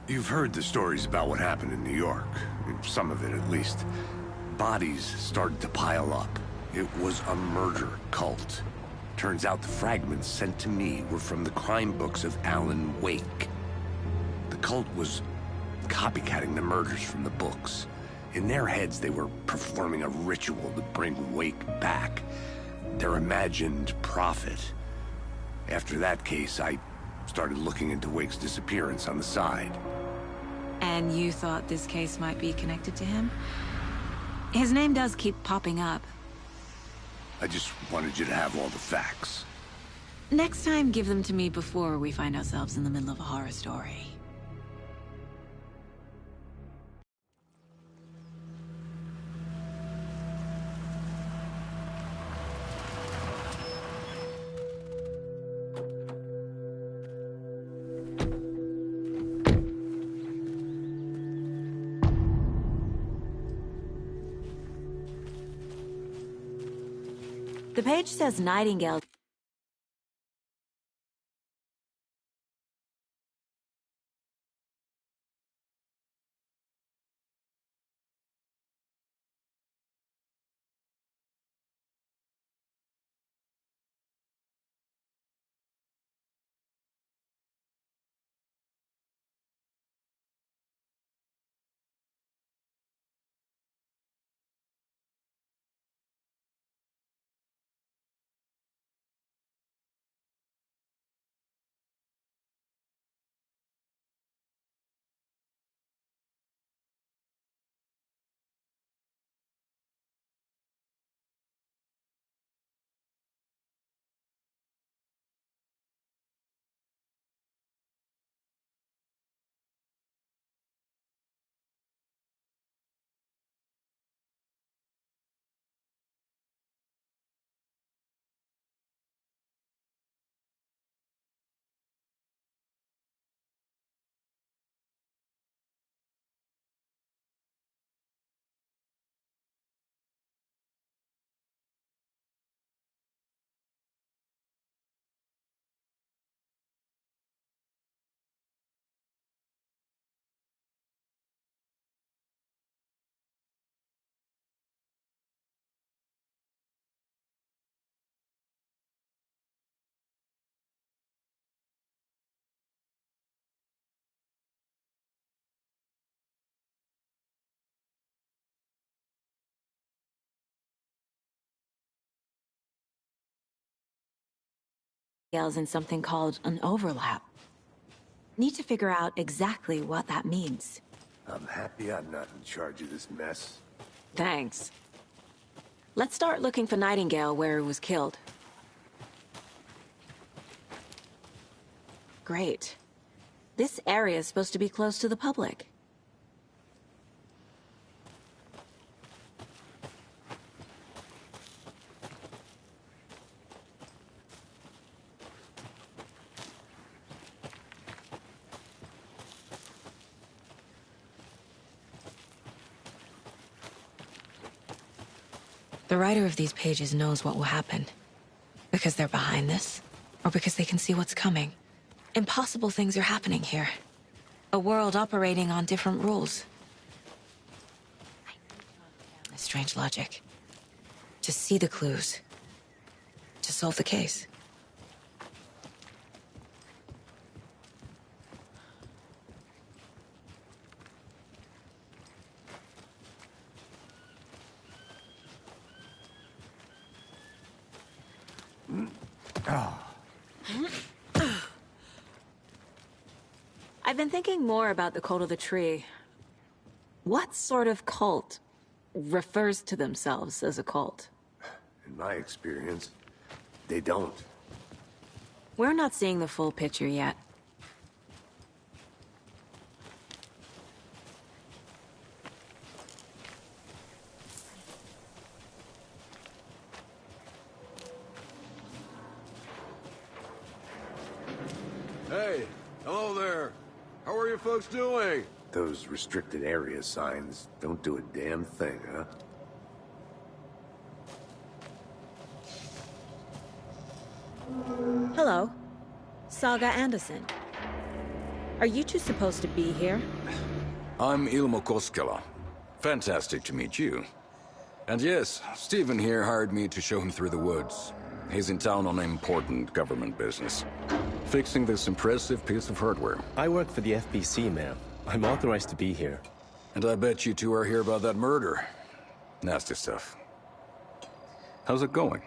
Speaker 3: You've heard the stories about what happened in New York. Some of it, at least. Bodies started to pile up. It was a murder cult. Turns out the fragments sent to me were from the crime books of Alan Wake. The cult was copycatting the murders from the books. In their heads, they were performing a ritual to bring Wake back. their imagined prophet. After that case, I started looking into Wake's disappearance on the side.
Speaker 1: And you thought this case might be connected to him? His name does keep popping up.
Speaker 3: I just wanted you to have all the facts.
Speaker 1: Next time, give them to me before we find ourselves in the middle of a horror story. The page says Nightingale. In something called an overlap. Need to figure out exactly what that means.
Speaker 3: I'm happy I'm not in charge of this mess.
Speaker 1: Thanks. Let's start looking for Nightingale where he was killed. Great. This area is supposed to be close to the public. The writer of these pages knows what will happen. Because they're behind this, or because they can see what's coming. Impossible things are happening here. A world operating on different rules. A strange logic. To see the clues. To solve the case. I've been thinking more about the cult of the tree. What sort of cult refers to themselves as a cult?
Speaker 3: In my experience, they don't.
Speaker 1: We're not seeing the full picture yet.
Speaker 14: Hey, hello there. How are you folks doing?
Speaker 3: Those restricted area signs don't do a damn thing, huh?
Speaker 21: Hello. Saga Anderson. Are you two supposed to be here?
Speaker 14: I'm Ilmo Koskela. Fantastic to meet you. And yes, Stephen here hired me to show him through the woods. He's in town on important government business. Fixing this impressive piece of hardware.
Speaker 15: I work for the FBC, ma'am. I'm authorized to be here.
Speaker 14: And I bet you two are here about that murder. Nasty stuff. How's it going?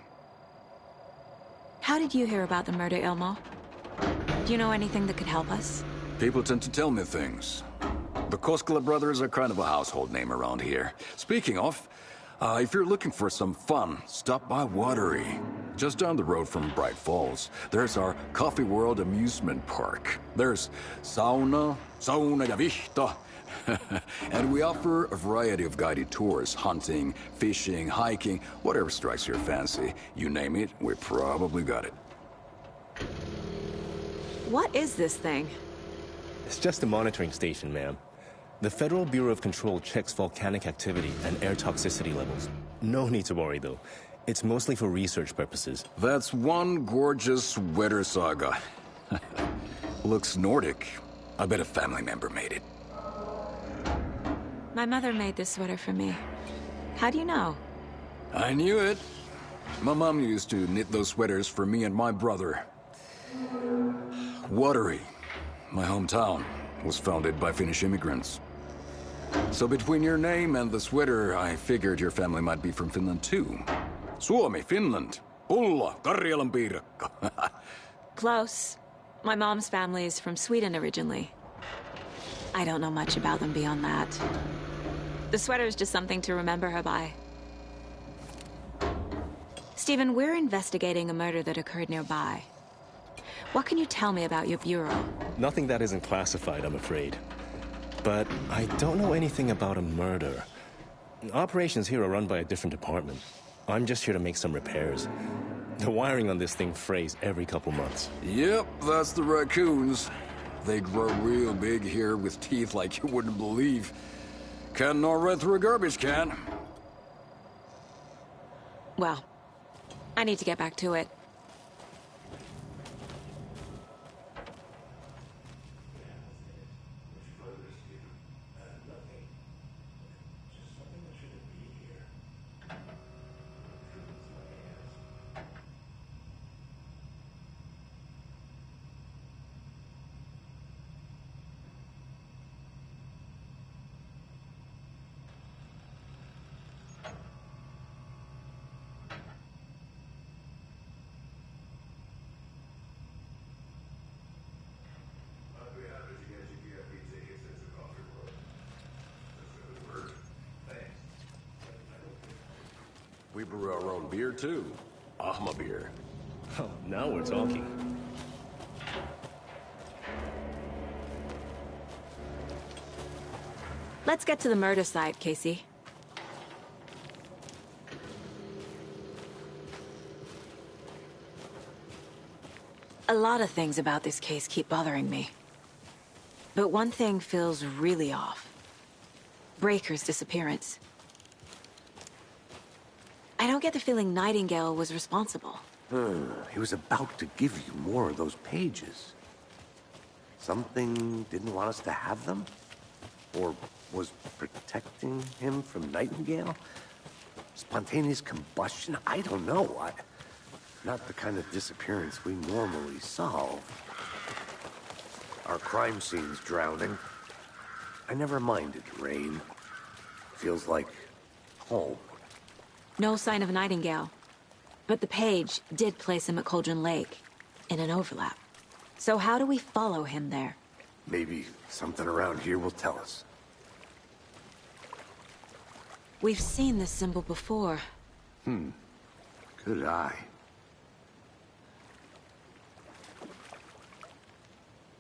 Speaker 1: How did you hear about the murder, Ilmo? Do you know anything that could help us?
Speaker 14: People tend to tell me things. The Koskela brothers are kind of a household name around here. Speaking of, if you're looking for some fun, stop by Watery. Just down the road from Bright Falls, there's our Coffee World amusement park. There's sauna ja vihta. And we offer a variety of guided tours, hunting, fishing, hiking, whatever strikes your fancy. You name it, we probably got it.
Speaker 21: What is this thing?
Speaker 15: It's just a monitoring station, ma'am. The Federal Bureau of Control checks volcanic activity and air toxicity levels. No need to worry, though. It's mostly for research purposes.
Speaker 14: That's one gorgeous weather saga. Looks Nordic. I bet a family member made it.
Speaker 1: My mother made this sweater for me. How do you know?
Speaker 14: I knew it. My mom used to knit those sweaters for me and my brother. Watery, my hometown, was founded by Finnish immigrants. So between your name and the sweater, I figured your family might be from Finland too. Suomi, Finland. Pulla, Karjalan piirakka.
Speaker 1: Close. My mom's family is from Sweden originally. I don't know much about them beyond that. The sweater is just something to remember her by. Stephen, we're investigating a murder that occurred nearby. What can you tell me about your bureau?
Speaker 15: Nothing that isn't classified, I'm afraid. But I don't know anything about a murder. Operations here are run by a different department. I'm just here to make some repairs. The wiring on this thing frays every couple months.
Speaker 14: Yep, that's the raccoons. They grow real big here with teeth like you wouldn't believe. Can't gnaw right through a garbage can.
Speaker 1: Well, I need to get back to it.
Speaker 14: We brew our own beer, too. Ahma beer.
Speaker 15: Oh, now we're talking.
Speaker 1: Let's get to the murder site, Casey. A lot of things about this case keep bothering me. But one thing feels really off. Breaker's disappearance. I don't get the feeling Nightingale was responsible.
Speaker 3: He was about to give you more of those pages. Something didn't want us to have them? Or was protecting him from Nightingale? Spontaneous combustion? I don't know. Not the kind of disappearance we normally solve. Our crime scene's drowning. I never minded rain. Feels like home.
Speaker 1: No sign of Nightingale. But the page did place him at Cauldron Lake, in an overlap. So how do we follow him there?
Speaker 3: Maybe something around here will tell us.
Speaker 1: We've seen this symbol before.
Speaker 3: Good eye.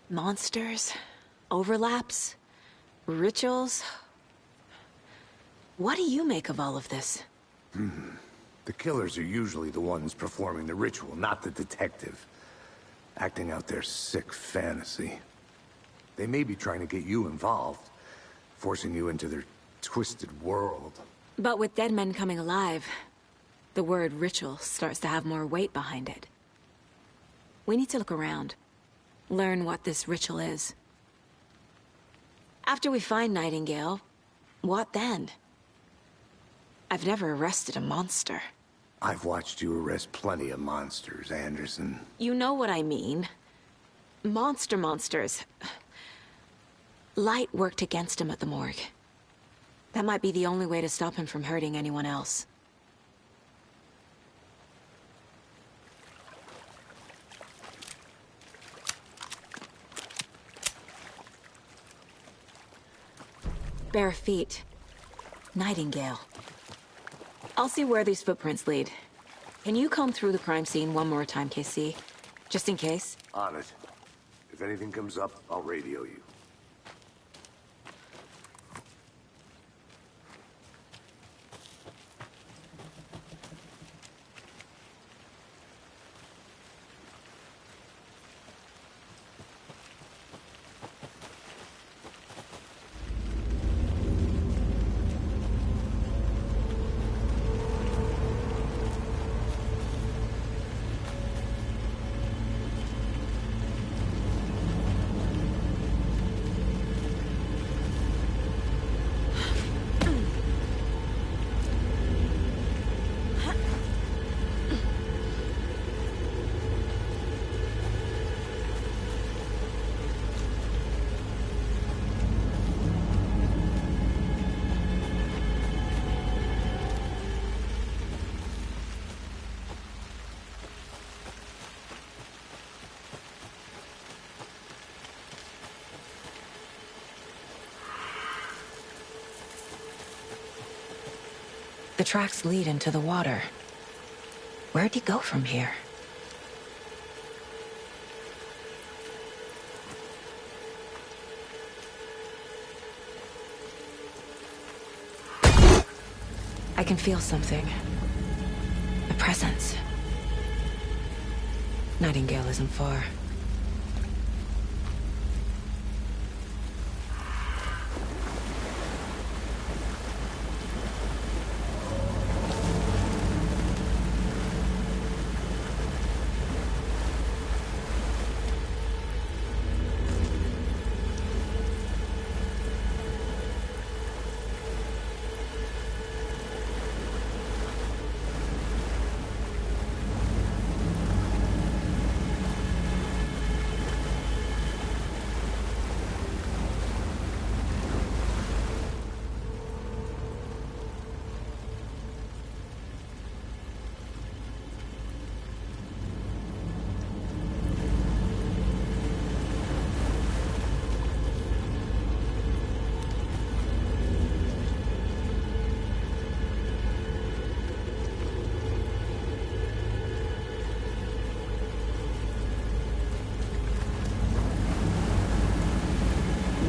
Speaker 1: Monsters, overlaps, rituals. What do you make of all of this?
Speaker 3: The killers are usually the ones performing the ritual, not the detective. Acting out their sick fantasy. They may be trying to get you involved, forcing you into their twisted world.
Speaker 1: But with dead men coming alive, the word ritual starts to have more weight behind it. We need to look around. Learn what this ritual is. After we find Nightingale, what then? I've never arrested a monster.
Speaker 3: I've watched you arrest plenty of monsters, Anderson.
Speaker 1: You know what I mean. Monsters. Light worked against him at the morgue. That might be the only way to stop him from hurting anyone else. Bare feet. Nightingale. I'll see where these footprints lead. Can you comb through the crime scene one more time, KC? Just in case?
Speaker 3: On it. If anything comes up, I'll radio you.
Speaker 1: The tracks lead into the water. Where'd he go from here? I can feel something. A presence. Nightingale isn't far.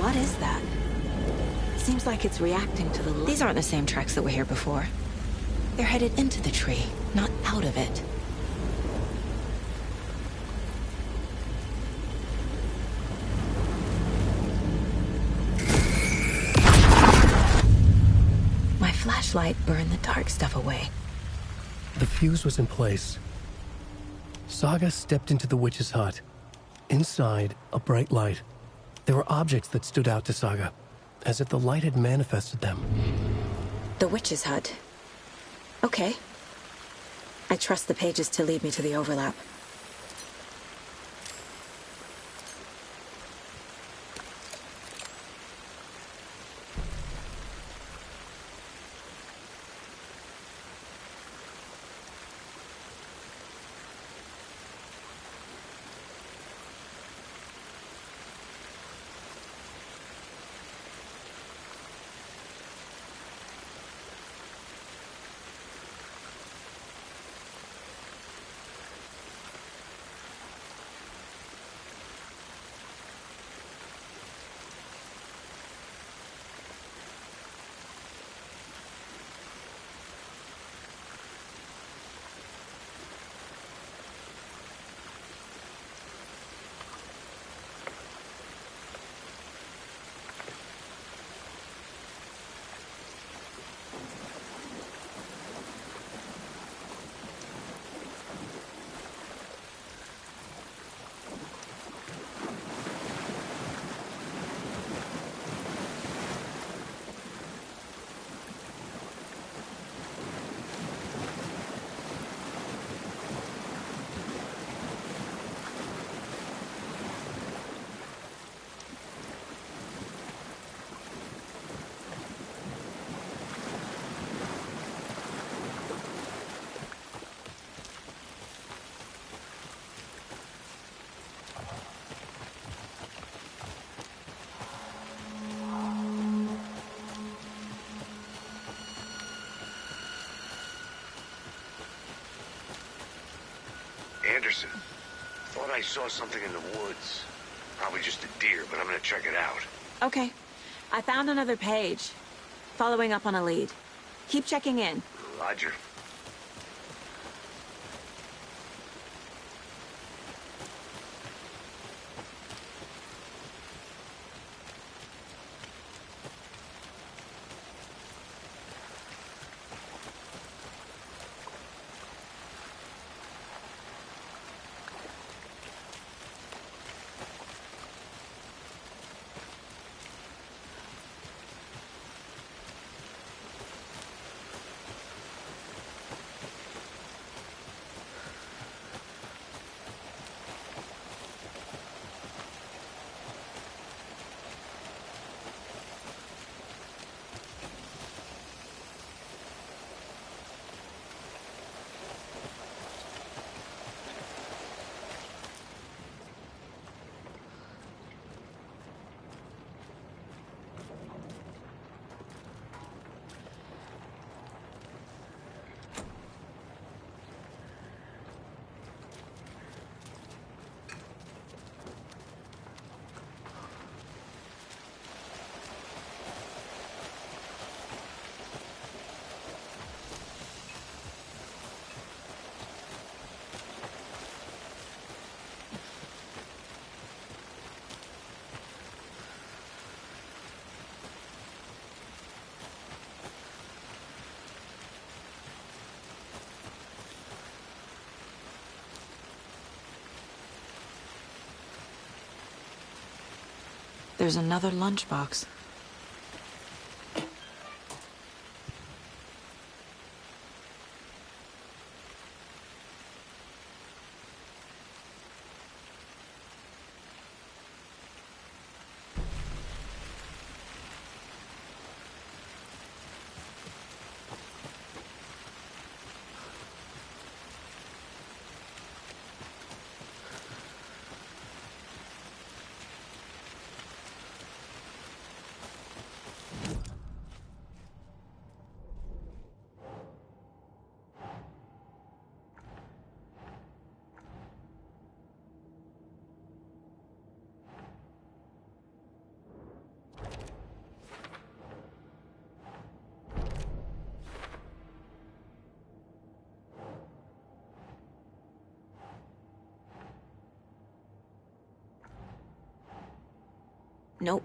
Speaker 1: What is that? Seems like it's reacting to the light. These aren't the same tracks that were here before. They're headed into the tree, not out of it. My flashlight burned the dark stuff away.
Speaker 7: The fuse was in place. Saga stepped into the witch's hut. Inside, a bright light. There were objects that stood out to Saga, as if the light had manifested them.
Speaker 1: The witch's hut. Okay. I trust the pages to lead me to the overlap.
Speaker 3: Anderson. Thought I saw something in the woods. Probably just a deer, but I'm gonna check it out.
Speaker 21: Okay. I found another page. Following up on a lead. Keep checking in.
Speaker 3: Roger.
Speaker 1: There's another lunchbox. Nope.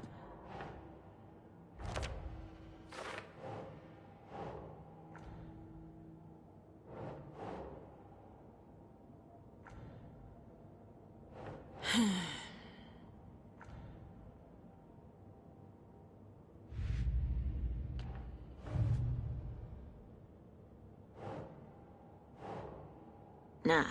Speaker 1: Nah.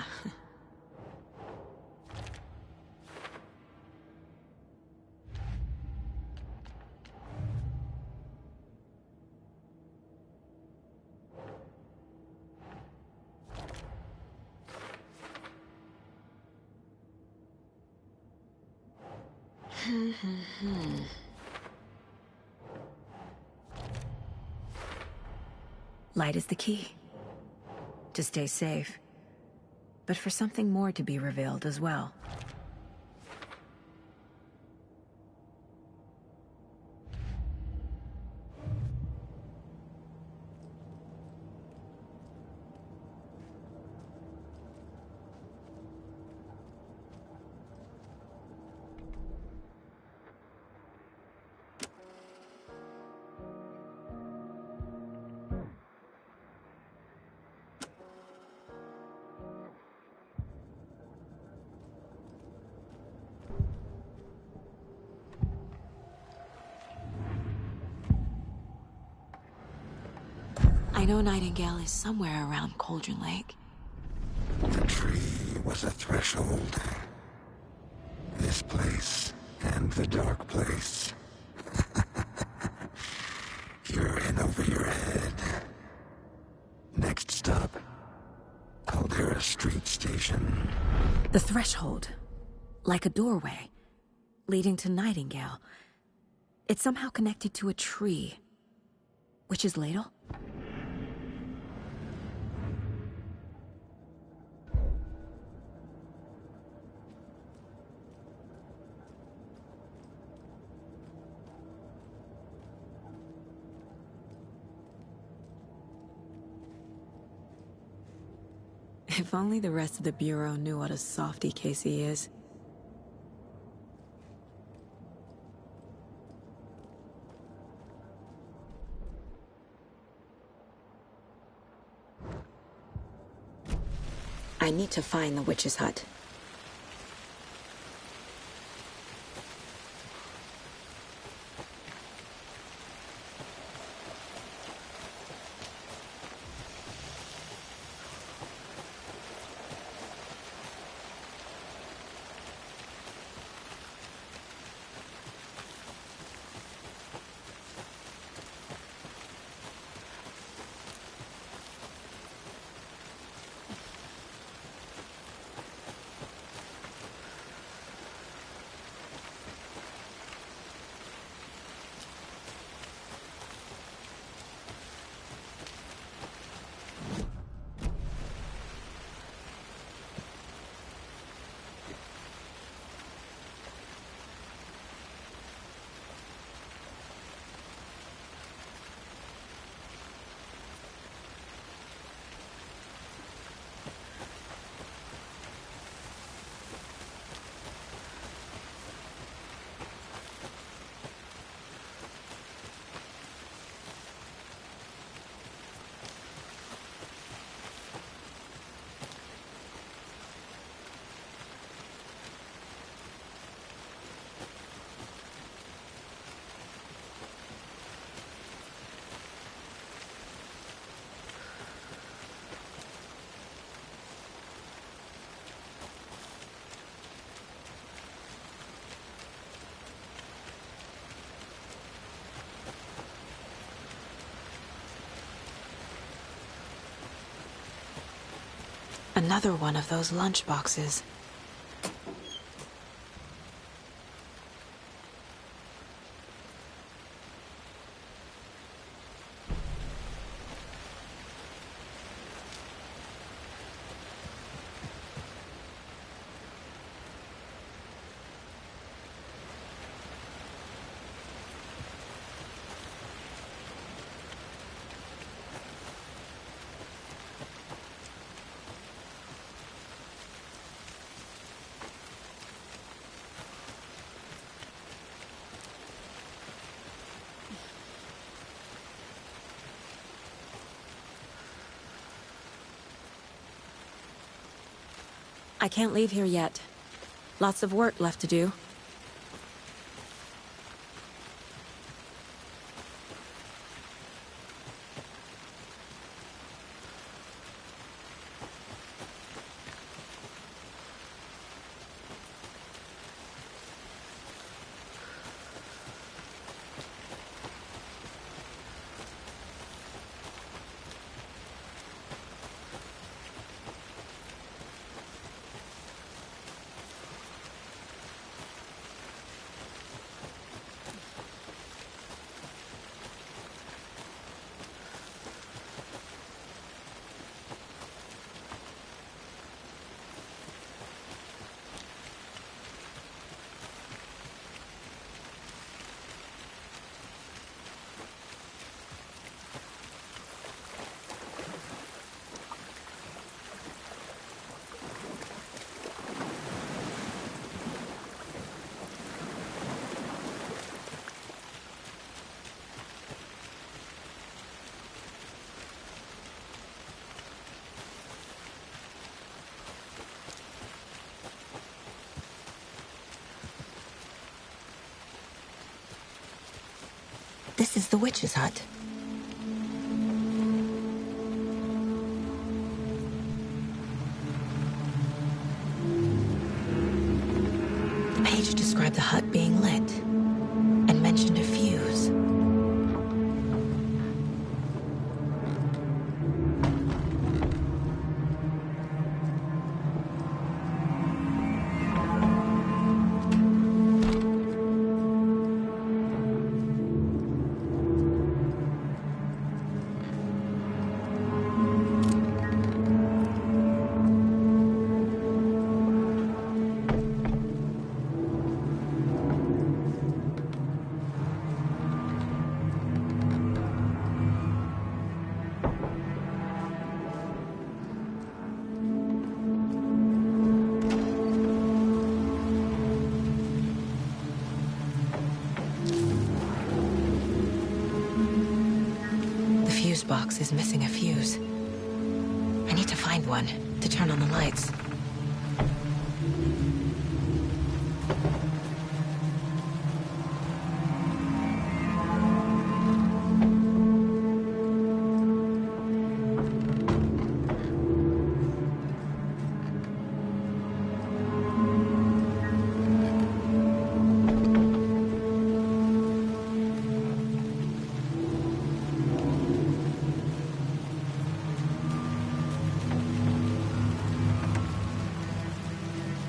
Speaker 1: Light is the key. To stay safe. But for something more to be revealed as well. I know Nightingale is somewhere around Cauldron Lake.
Speaker 6: The tree was a threshold. This place and the dark place. You're in over your head. Next stop, Caldera Street Station.
Speaker 1: The threshold. Like a doorway. Leading to Nightingale. It's somehow connected to a tree. Witch's Ladle? If only the rest of the Bureau knew what a softy Casey is. I need to find the witch's hut. Another one of those lunch boxes. I can't leave here yet. Lots of work left to do. This is the witch's hut. The page described the hut being lit and mentioned a fuse. house is missing a fuse. I need to find one to turn on the lights.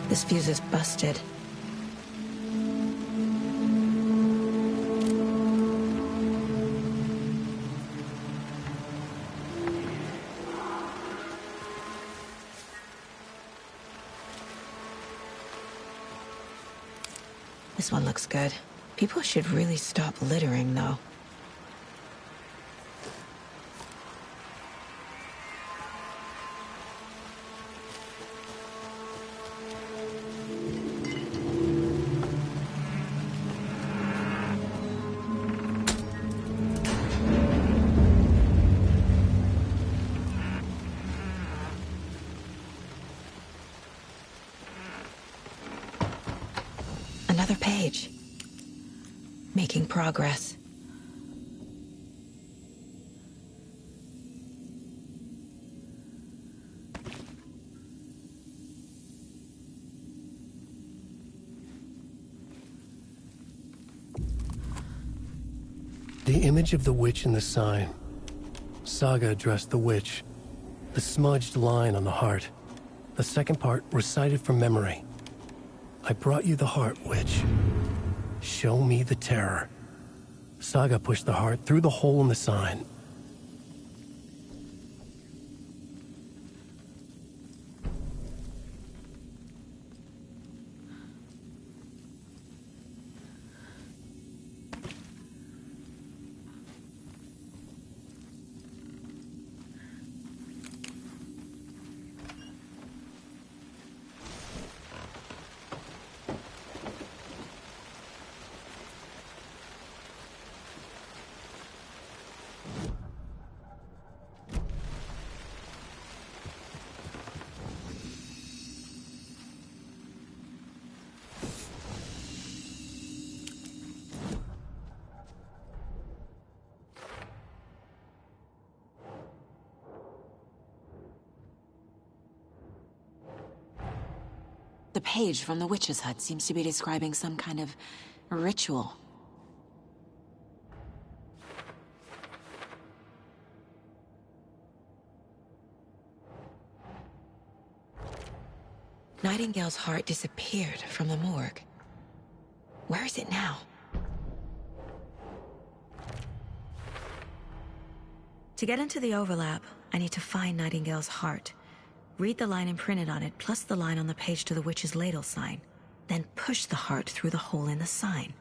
Speaker 1: This fuse is busted. This one looks good. People should really stop littering, though. Another page. Making progress.
Speaker 7: The image of the witch in the sign. Saga addressed the witch. The smudged line on the heart. The second part recited from memory. I brought you the heart, witch. Show me the terror. Saga pushed the heart through the hole in the sign.
Speaker 1: The page from the witch's hut seems to be describing some kind of ritual. Nightingale's heart disappeared from the morgue. Where is it now? To get into the overlap, I need to find Nightingale's heart. Read the line imprinted on it, plus the line on the page to the witch's ladle sign. Then push the heart through the hole in the sign.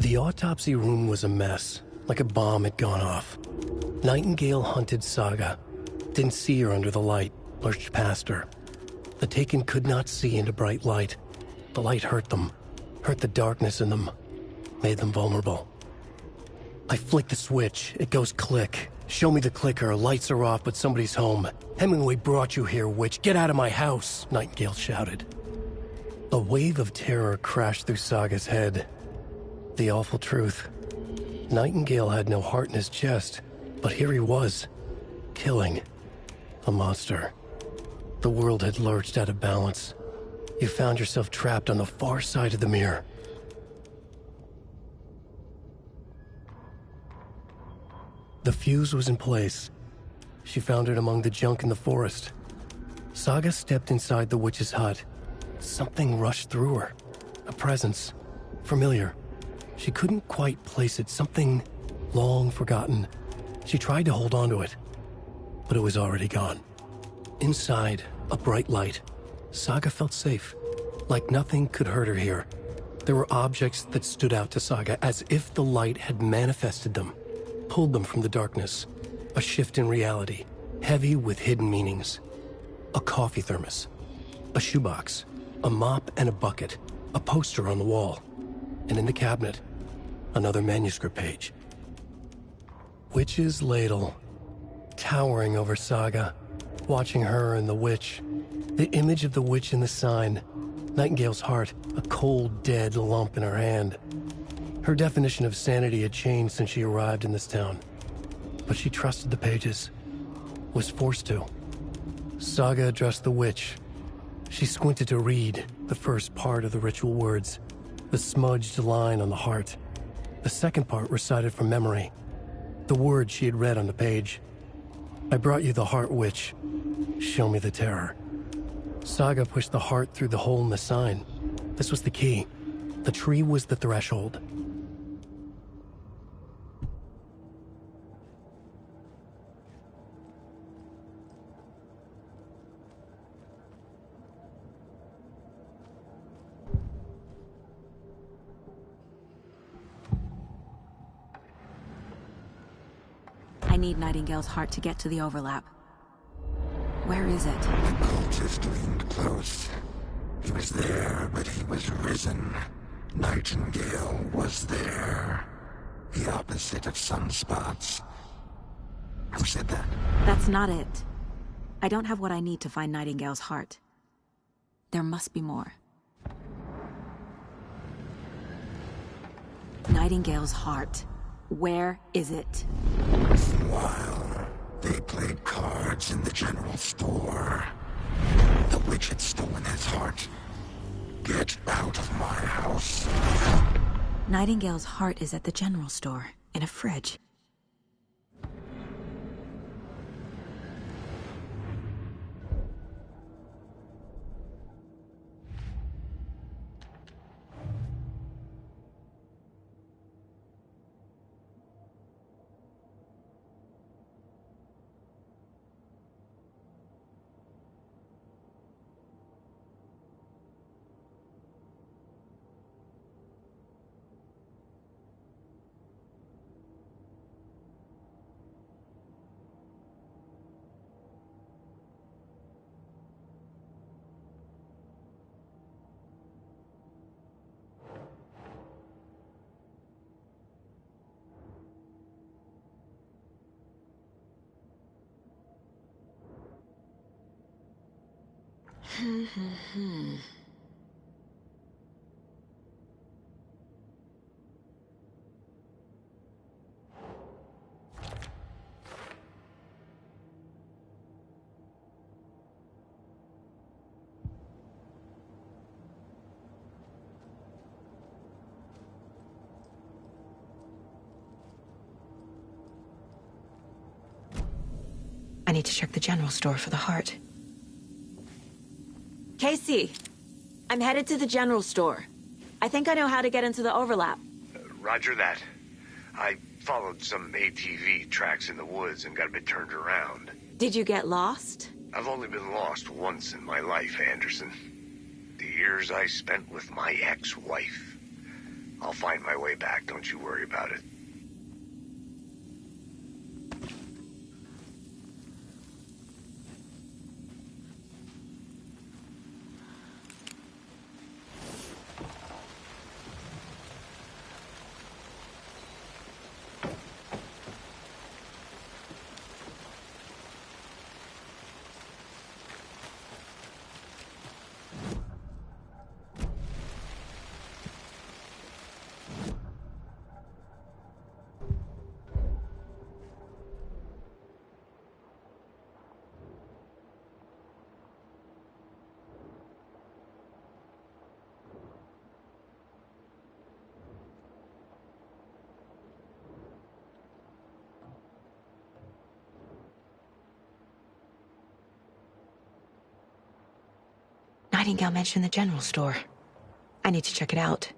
Speaker 7: The autopsy room was a mess, like a bomb had gone off. Nightingale hunted Saga, didn't see her under the light, lurched past her. The Taken could not see into bright light. The light hurt them, hurt the darkness in them, made them vulnerable. I flick the switch, it goes click. Show me the clicker, lights are off, but somebody's home. Hemingway brought you here, witch. Get out of my house, Nightingale shouted. A wave of terror crashed through Saga's head. The awful truth. Nightingale had no heart in his chest, but here he was, killing a monster. The world had lurched out of balance. You found yourself trapped on the far side of the mirror. The fuse was in place. She found it among the junk in the forest. Saga stepped inside the witch's hut. Something rushed through her. A presence. Familiar. She couldn't quite place it. Something long forgotten. She tried to hold on to it, but it was already gone. Inside, a bright light. Saga felt safe, like nothing could hurt her here. There were objects that stood out to Saga as if the light had manifested them, pulled them from the darkness. A shift in reality, heavy with hidden meanings. A coffee thermos, a shoebox, a mop and a bucket, a poster on the wall, and in the cabinet, another manuscript page. Witch's ladle, towering over Saga, watching her and the witch. The image of the witch in the sign, Nightingale's heart, a cold, dead lump in her hand. Her definition of sanity had changed since she arrived in this town. But she trusted the pages, was forced to. Saga addressed the witch. She squinted to read the first part of the ritual words, the smudged line on the heart. The second part recited from memory, the words she had read on the page. I brought you the heart, witch. Show me the terror. Saga pushed the heart through the hole in the sign. This was the key. The tree was the threshold.
Speaker 1: I need Nightingale's heart to get to the overlap. Where is it?
Speaker 6: The cultist leaned close. He was there, but he was risen. Nightingale was there. The opposite of sunspots. Who said that?
Speaker 1: That's not it. I don't have what I need to find Nightingale's heart. There must be more. Nightingale's heart. Where is it?
Speaker 6: While they played cards in the general store, the witch had stolen his heart. Get out of my house.
Speaker 1: Nightingale's heart is at the general store, in a fridge. I need to check the general store for the heart. Casey, I'm headed to the general store. I think I know how to get into the overlap.
Speaker 3: Roger that. I followed some ATV tracks in the woods and got a bit turned around.
Speaker 1: Did you get lost?
Speaker 3: I've only been lost once in my life, Anderson. The years I spent with my ex-wife. I'll find my way back, don't you worry about it.
Speaker 1: Nightingale mentioned the general store. I need to check it out.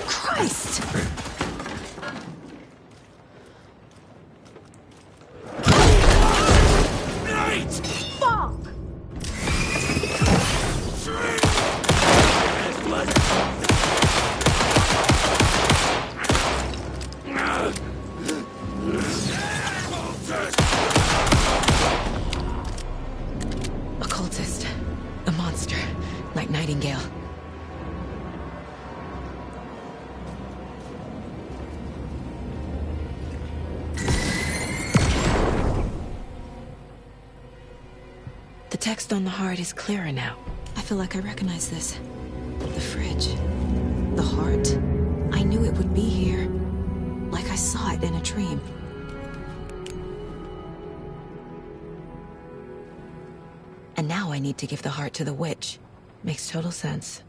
Speaker 1: Christ! Fuck! A cultist. A monster. Like Nightingale. The text on the heart is clearer now. I feel like I recognize this. The fridge. The heart. I knew it would be here. Like I saw it in a dream. And now I need to give the heart to the witch. Makes total sense.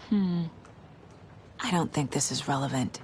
Speaker 1: I don't think this is relevant.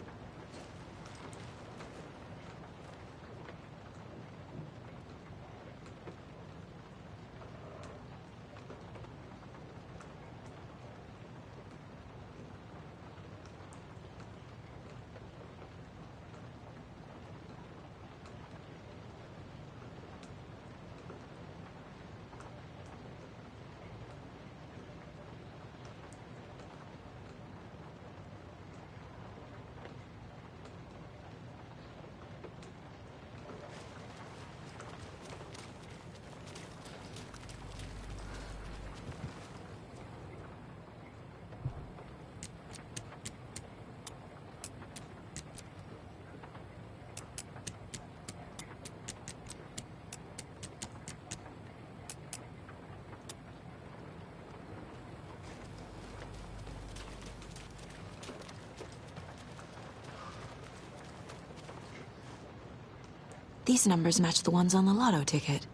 Speaker 1: These numbers match the ones on the lotto ticket.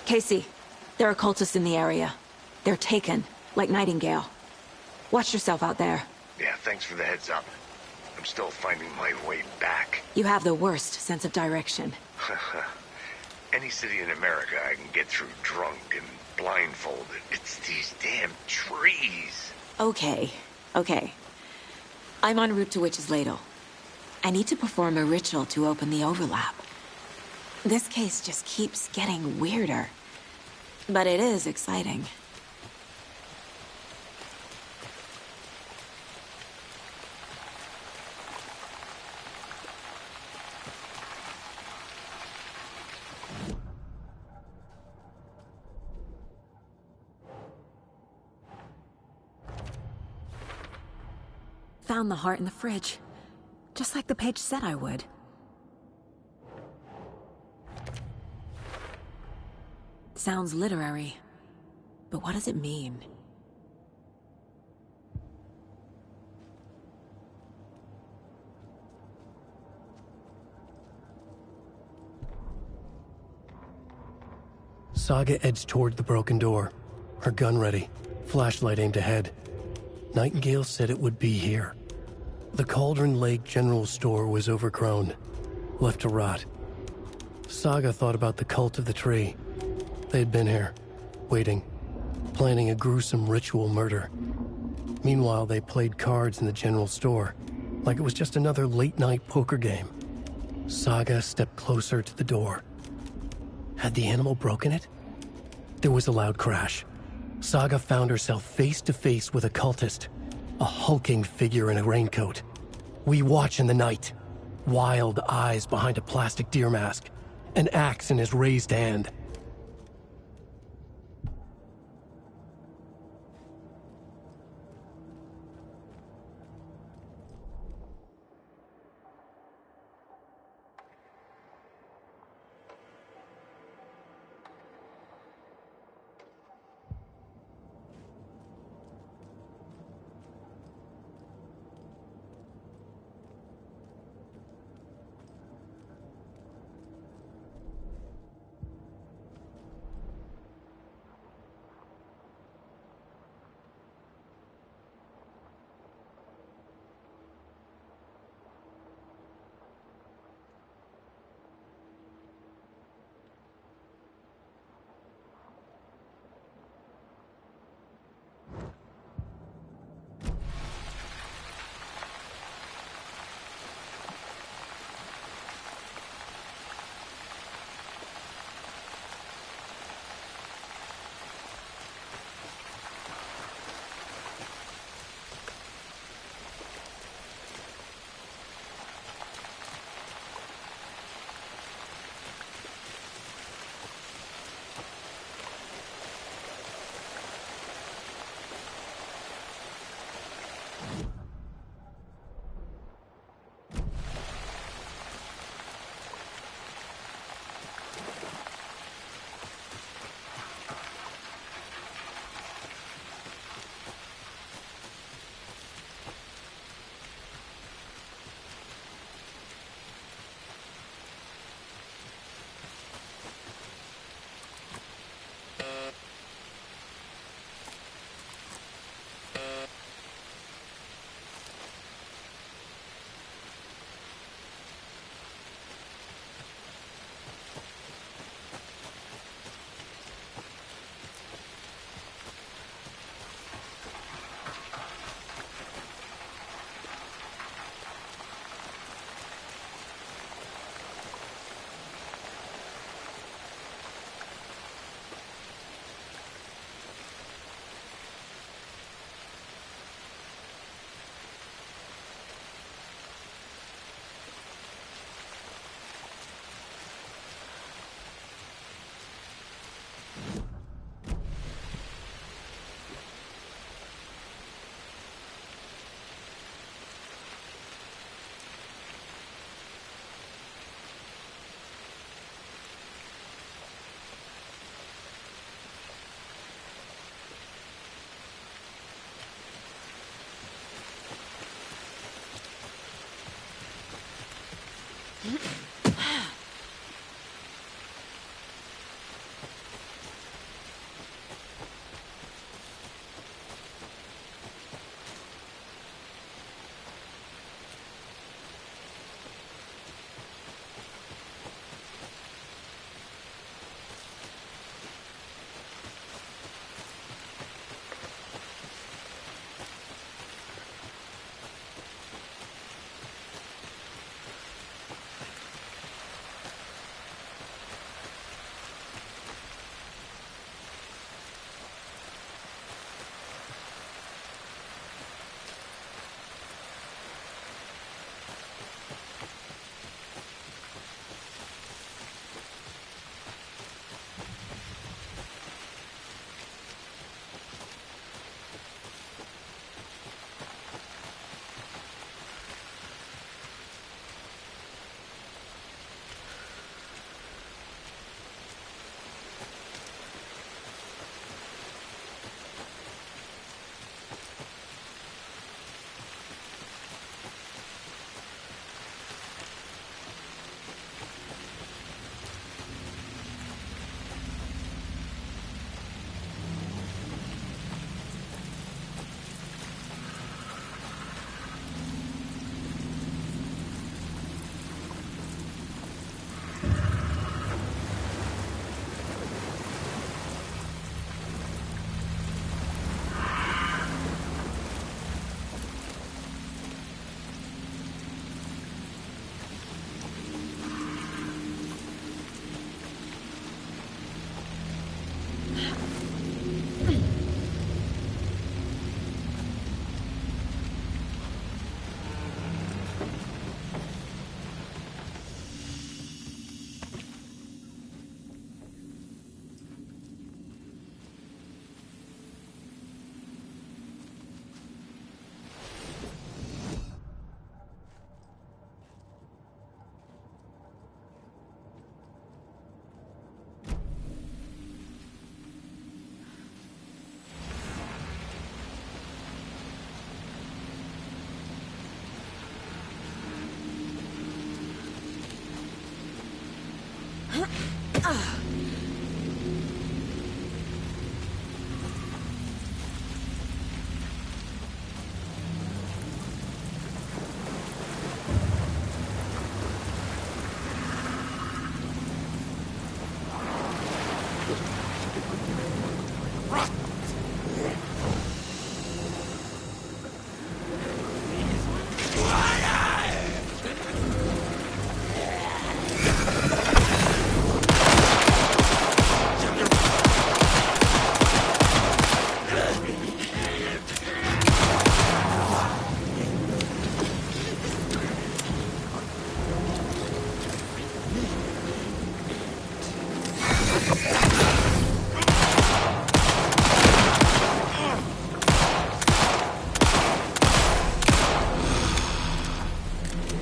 Speaker 1: Casey, there are cultists in the area. They're taken, like Nightingale. Watch yourself out there.
Speaker 3: Yeah, thanks for the heads up. I'm still finding my way back.
Speaker 1: You have the worst sense of direction.
Speaker 3: Any city in America I can get through drunk and blindfolded. It's these damn trees.
Speaker 1: Okay. I'm en route to Witch's Ladle. I need to perform a ritual to open the overlap. This case just keeps getting weirder. But it is exciting. Found the heart in the fridge. Just like the page said I would. Sounds literary. But what does it mean?
Speaker 7: Saga edged toward the broken door, her gun ready, flashlight aimed ahead. Nightingale said it would be here. The Cauldron Lake General Store was overgrown, left to rot. Saga thought about the cult of the tree. They had been here, waiting, planning a gruesome ritual murder. Meanwhile, they played cards in the general store, like it was just another late-night poker game. Saga stepped closer to the door. Had the animal broken it? There was a loud crash. Saga found herself face to face with a cultist, a hulking figure in a raincoat. We watch in the night. Wild eyes behind a plastic deer mask, an axe in his raised hand.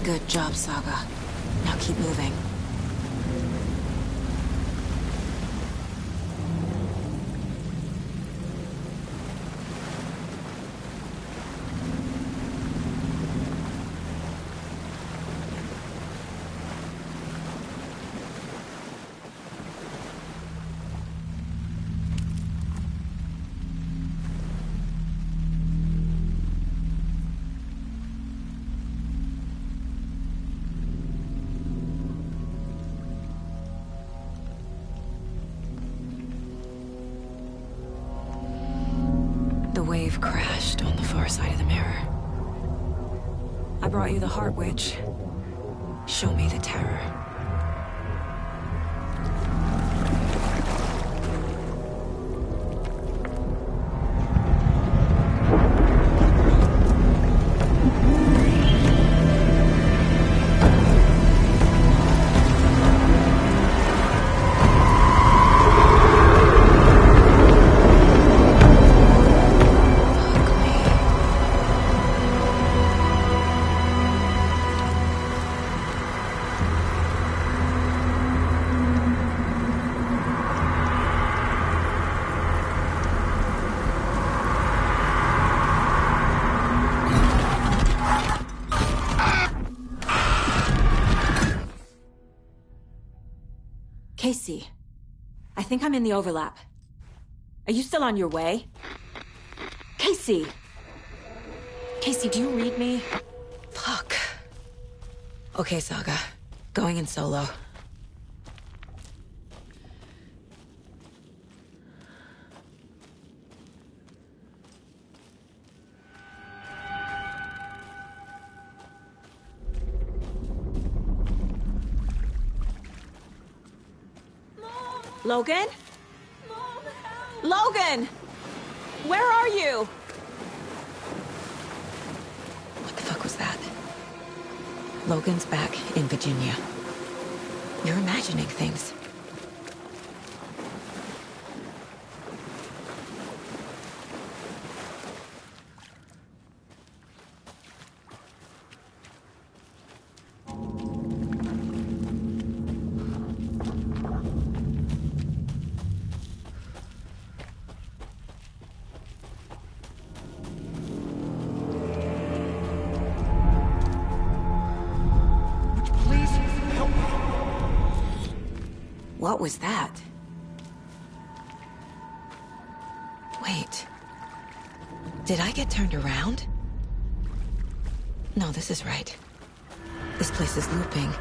Speaker 1: Good job, Saga. Now keep moving. The wave crashed on the far side of the mirror. I brought you the Heart Witch. Show me the terror. Casey, I think I'm in the overlap. Are you still on your way? Casey! Casey, do you read me? Fuck. Okay, Saga. Going in solo. Logan? Mom, help. Logan! Where are you? What the fuck was that? Logan's back in Virginia. You're imagining things. What was that? Wait. Did I get turned around? No, this is right. This place is looping.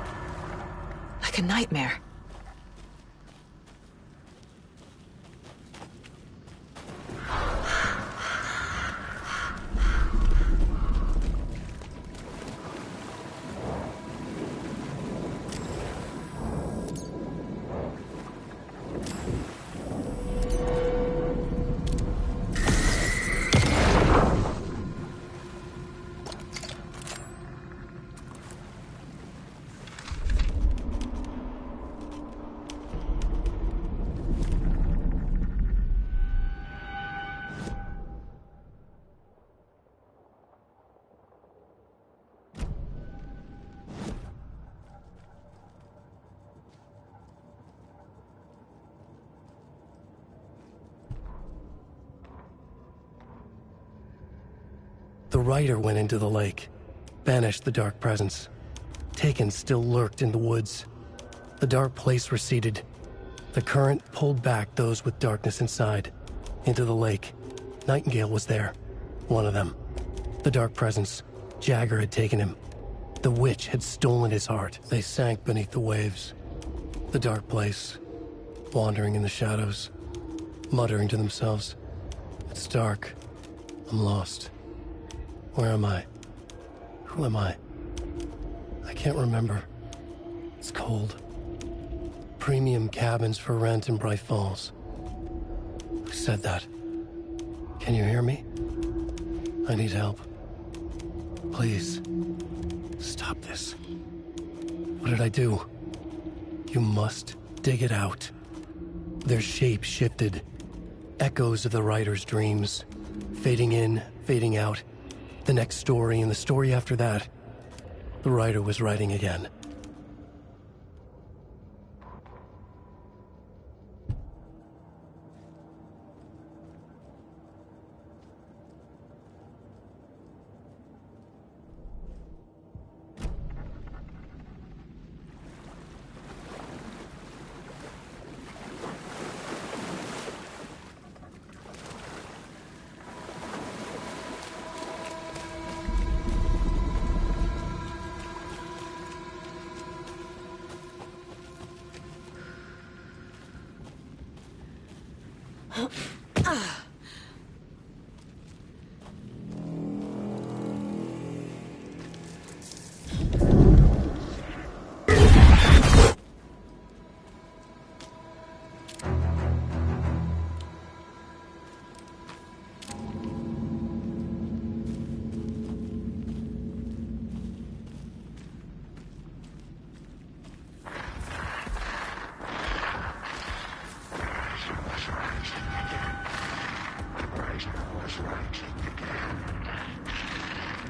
Speaker 1: Like a nightmare.
Speaker 7: The writer went into the lake, banished the dark presence. Taken still lurked in the woods. The dark place receded. The current pulled back those with darkness inside, into the lake. Nightingale was there, one of them. The dark presence. Jagger had taken him. The witch had stolen his heart. They sank beneath the waves. The dark place, wandering in the shadows, muttering to themselves. It's dark. I'm lost. Where am I? Who am I? I can't remember. It's cold. Premium cabins for rent in Bright Falls. Who said that? Can you hear me? I need help. Please. Stop this. What did I do? You must dig it out. Their shape shifted. Echoes of the writer's dreams. Fading in, fading out. The next story and the story after that. The writer was writing again.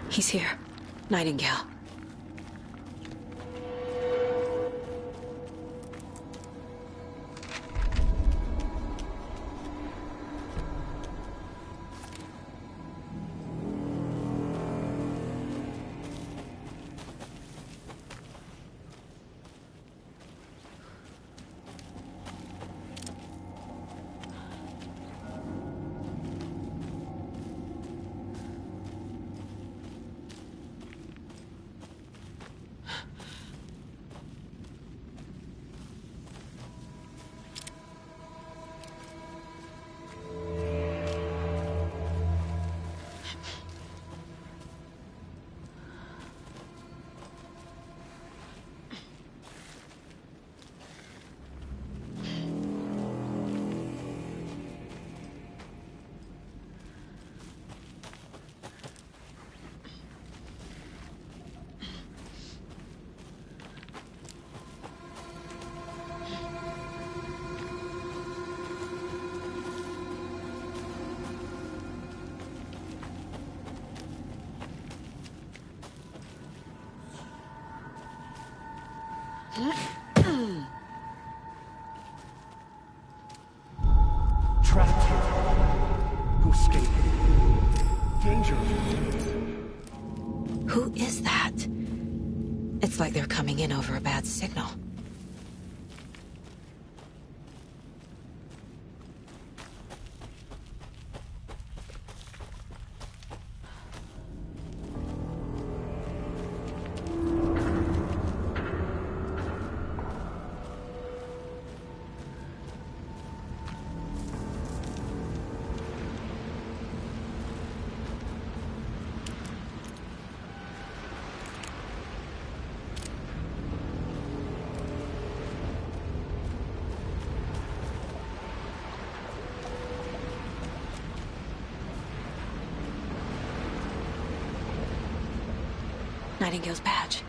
Speaker 1: He's here. Nightingale.
Speaker 7: Trapped here. Who escaped? Danger.
Speaker 1: Who is that? It's like they're coming in over a bad signal. Nightingale's badge.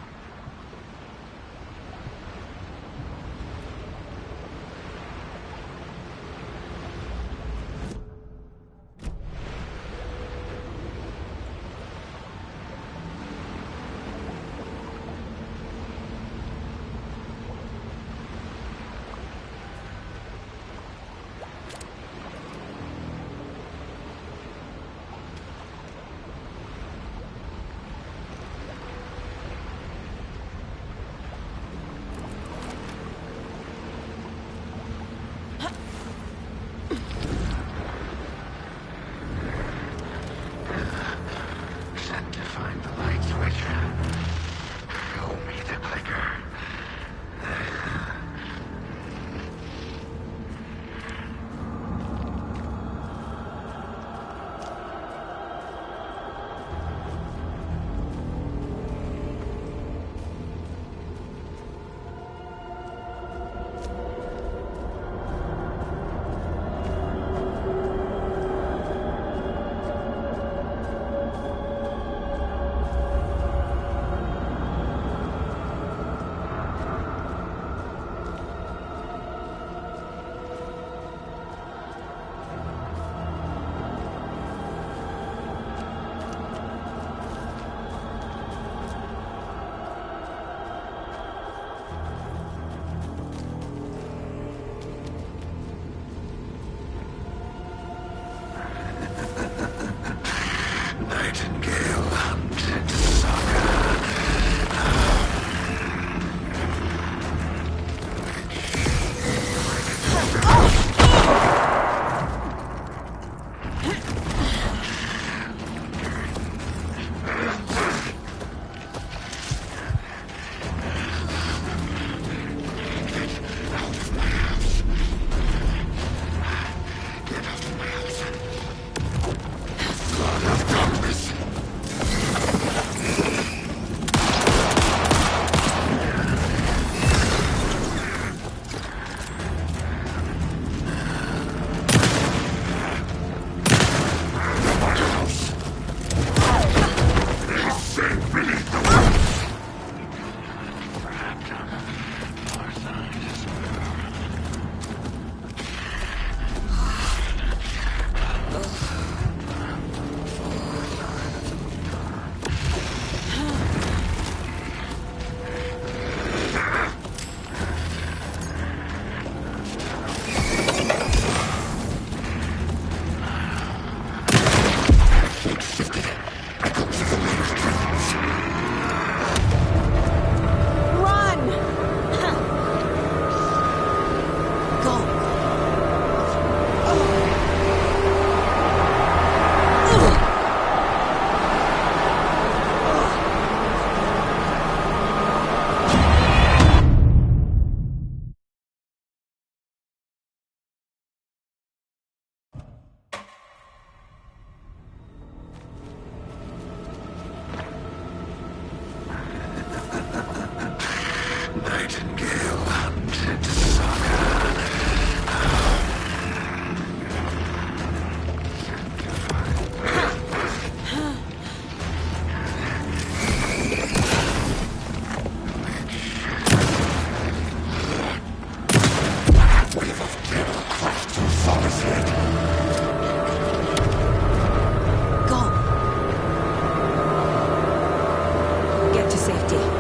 Speaker 6: Nightingale hunted Saga.
Speaker 1: Get to safety.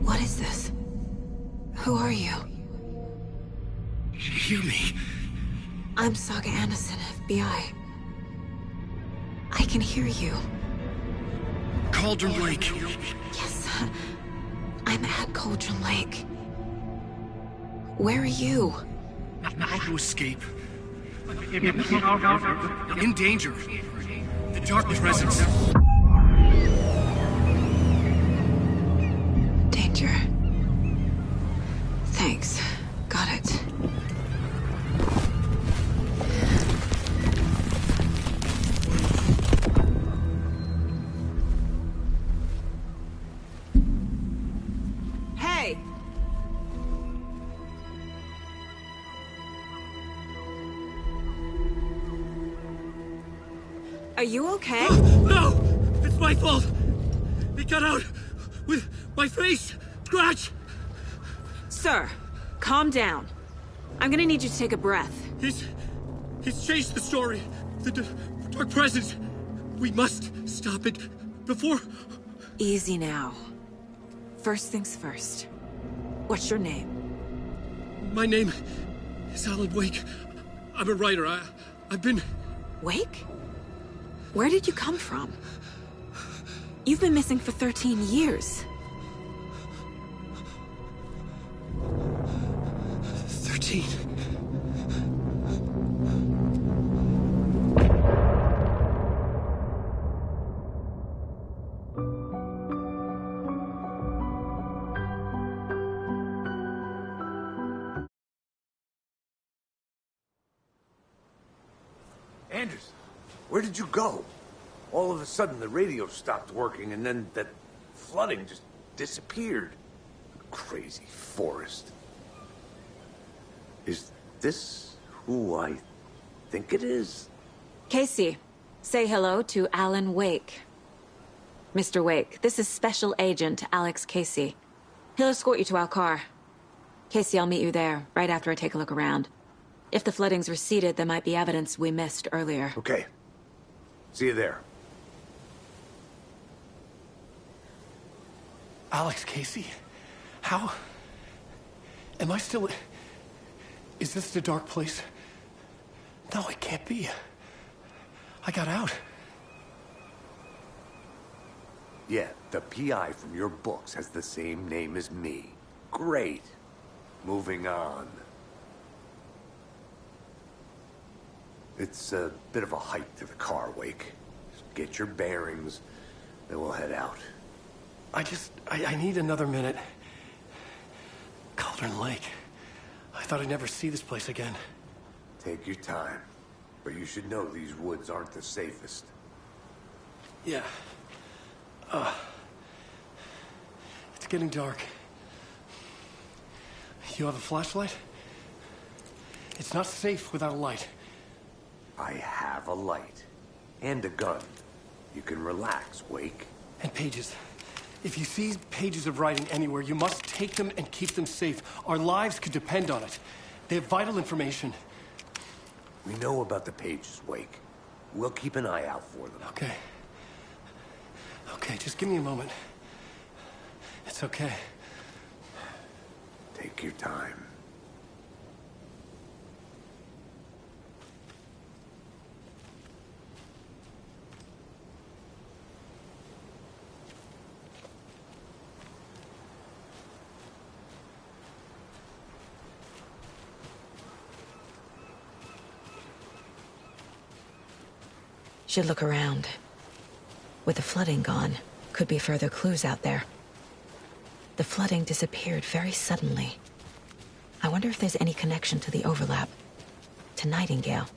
Speaker 1: What is this? Who are you?
Speaker 7: You hear me?
Speaker 1: I'm Saga Anderson, FBI. I can hear you.
Speaker 7: Cauldron Lake.
Speaker 1: Yes, I'm at Cauldron Lake. Where are you?
Speaker 7: How to escape. In danger. The dark presence.
Speaker 1: Danger. Thanks. Got it.
Speaker 17: Hey! Are you okay?
Speaker 7: No! It's my fault! It got out with my face! Scratch!
Speaker 17: Sir, calm down. I'm gonna need you to take a breath.
Speaker 7: He's changed the story. The dark presence. We must stop it before...
Speaker 17: Easy now. First things first. What's your name?
Speaker 7: My name is Alan Wake. I'm a writer. I've been...
Speaker 17: Wake? Where did you come from? You've been missing for 13 years.
Speaker 7: 13.
Speaker 3: Anderson, where did you go? All of a sudden, the radio stopped working, and then that flooding just disappeared. Crazy forest. Is this who I think it is?
Speaker 17: Casey, say hello to Alan Wake. Mr. Wake, this is Special Agent Alex Casey. He'll escort you to our car. Casey, I'll meet you there, right after I take a look around. If the flooding's receded, there might be evidence we missed earlier.
Speaker 3: Okay. See you there.
Speaker 7: Alex Casey? How? Am I still... Is this the dark place? No, it can't be. I got out.
Speaker 3: Yeah, the PI from your books has the same name as me. Great. Moving on. It's a bit of a hike to the car, Wake. Just get your bearings, then we'll head out.
Speaker 7: I need another minute. Cauldron Lake. I thought I'd never see this place again.
Speaker 3: Take your time. But you should know these woods aren't the safest.
Speaker 7: Yeah. It's getting dark. You have a flashlight? It's not safe without a light.
Speaker 3: I have a light. And a gun. You can relax, Wake.
Speaker 7: And pages. If you see pages of writing anywhere, you must take them and keep them safe. Our lives could depend on it. They have vital information.
Speaker 3: We know about the pages, Wake. We'll keep an eye out for them.
Speaker 7: Okay. Okay, just give me a moment. It's okay.
Speaker 3: Take your time.
Speaker 1: Should look around. With the flooding gone, could be further clues out there. The flooding disappeared very suddenly. I wonder if there's any connection to the overlap. To Nightingale.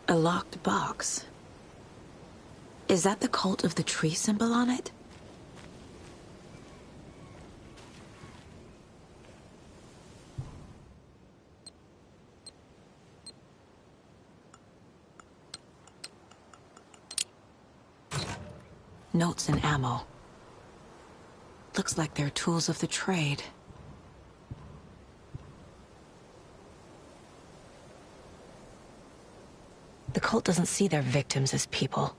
Speaker 1: A locked box. Is that the cult of the tree symbol on it? Notes and ammo. Looks like they're tools of the trade. The cult doesn't see their victims as people.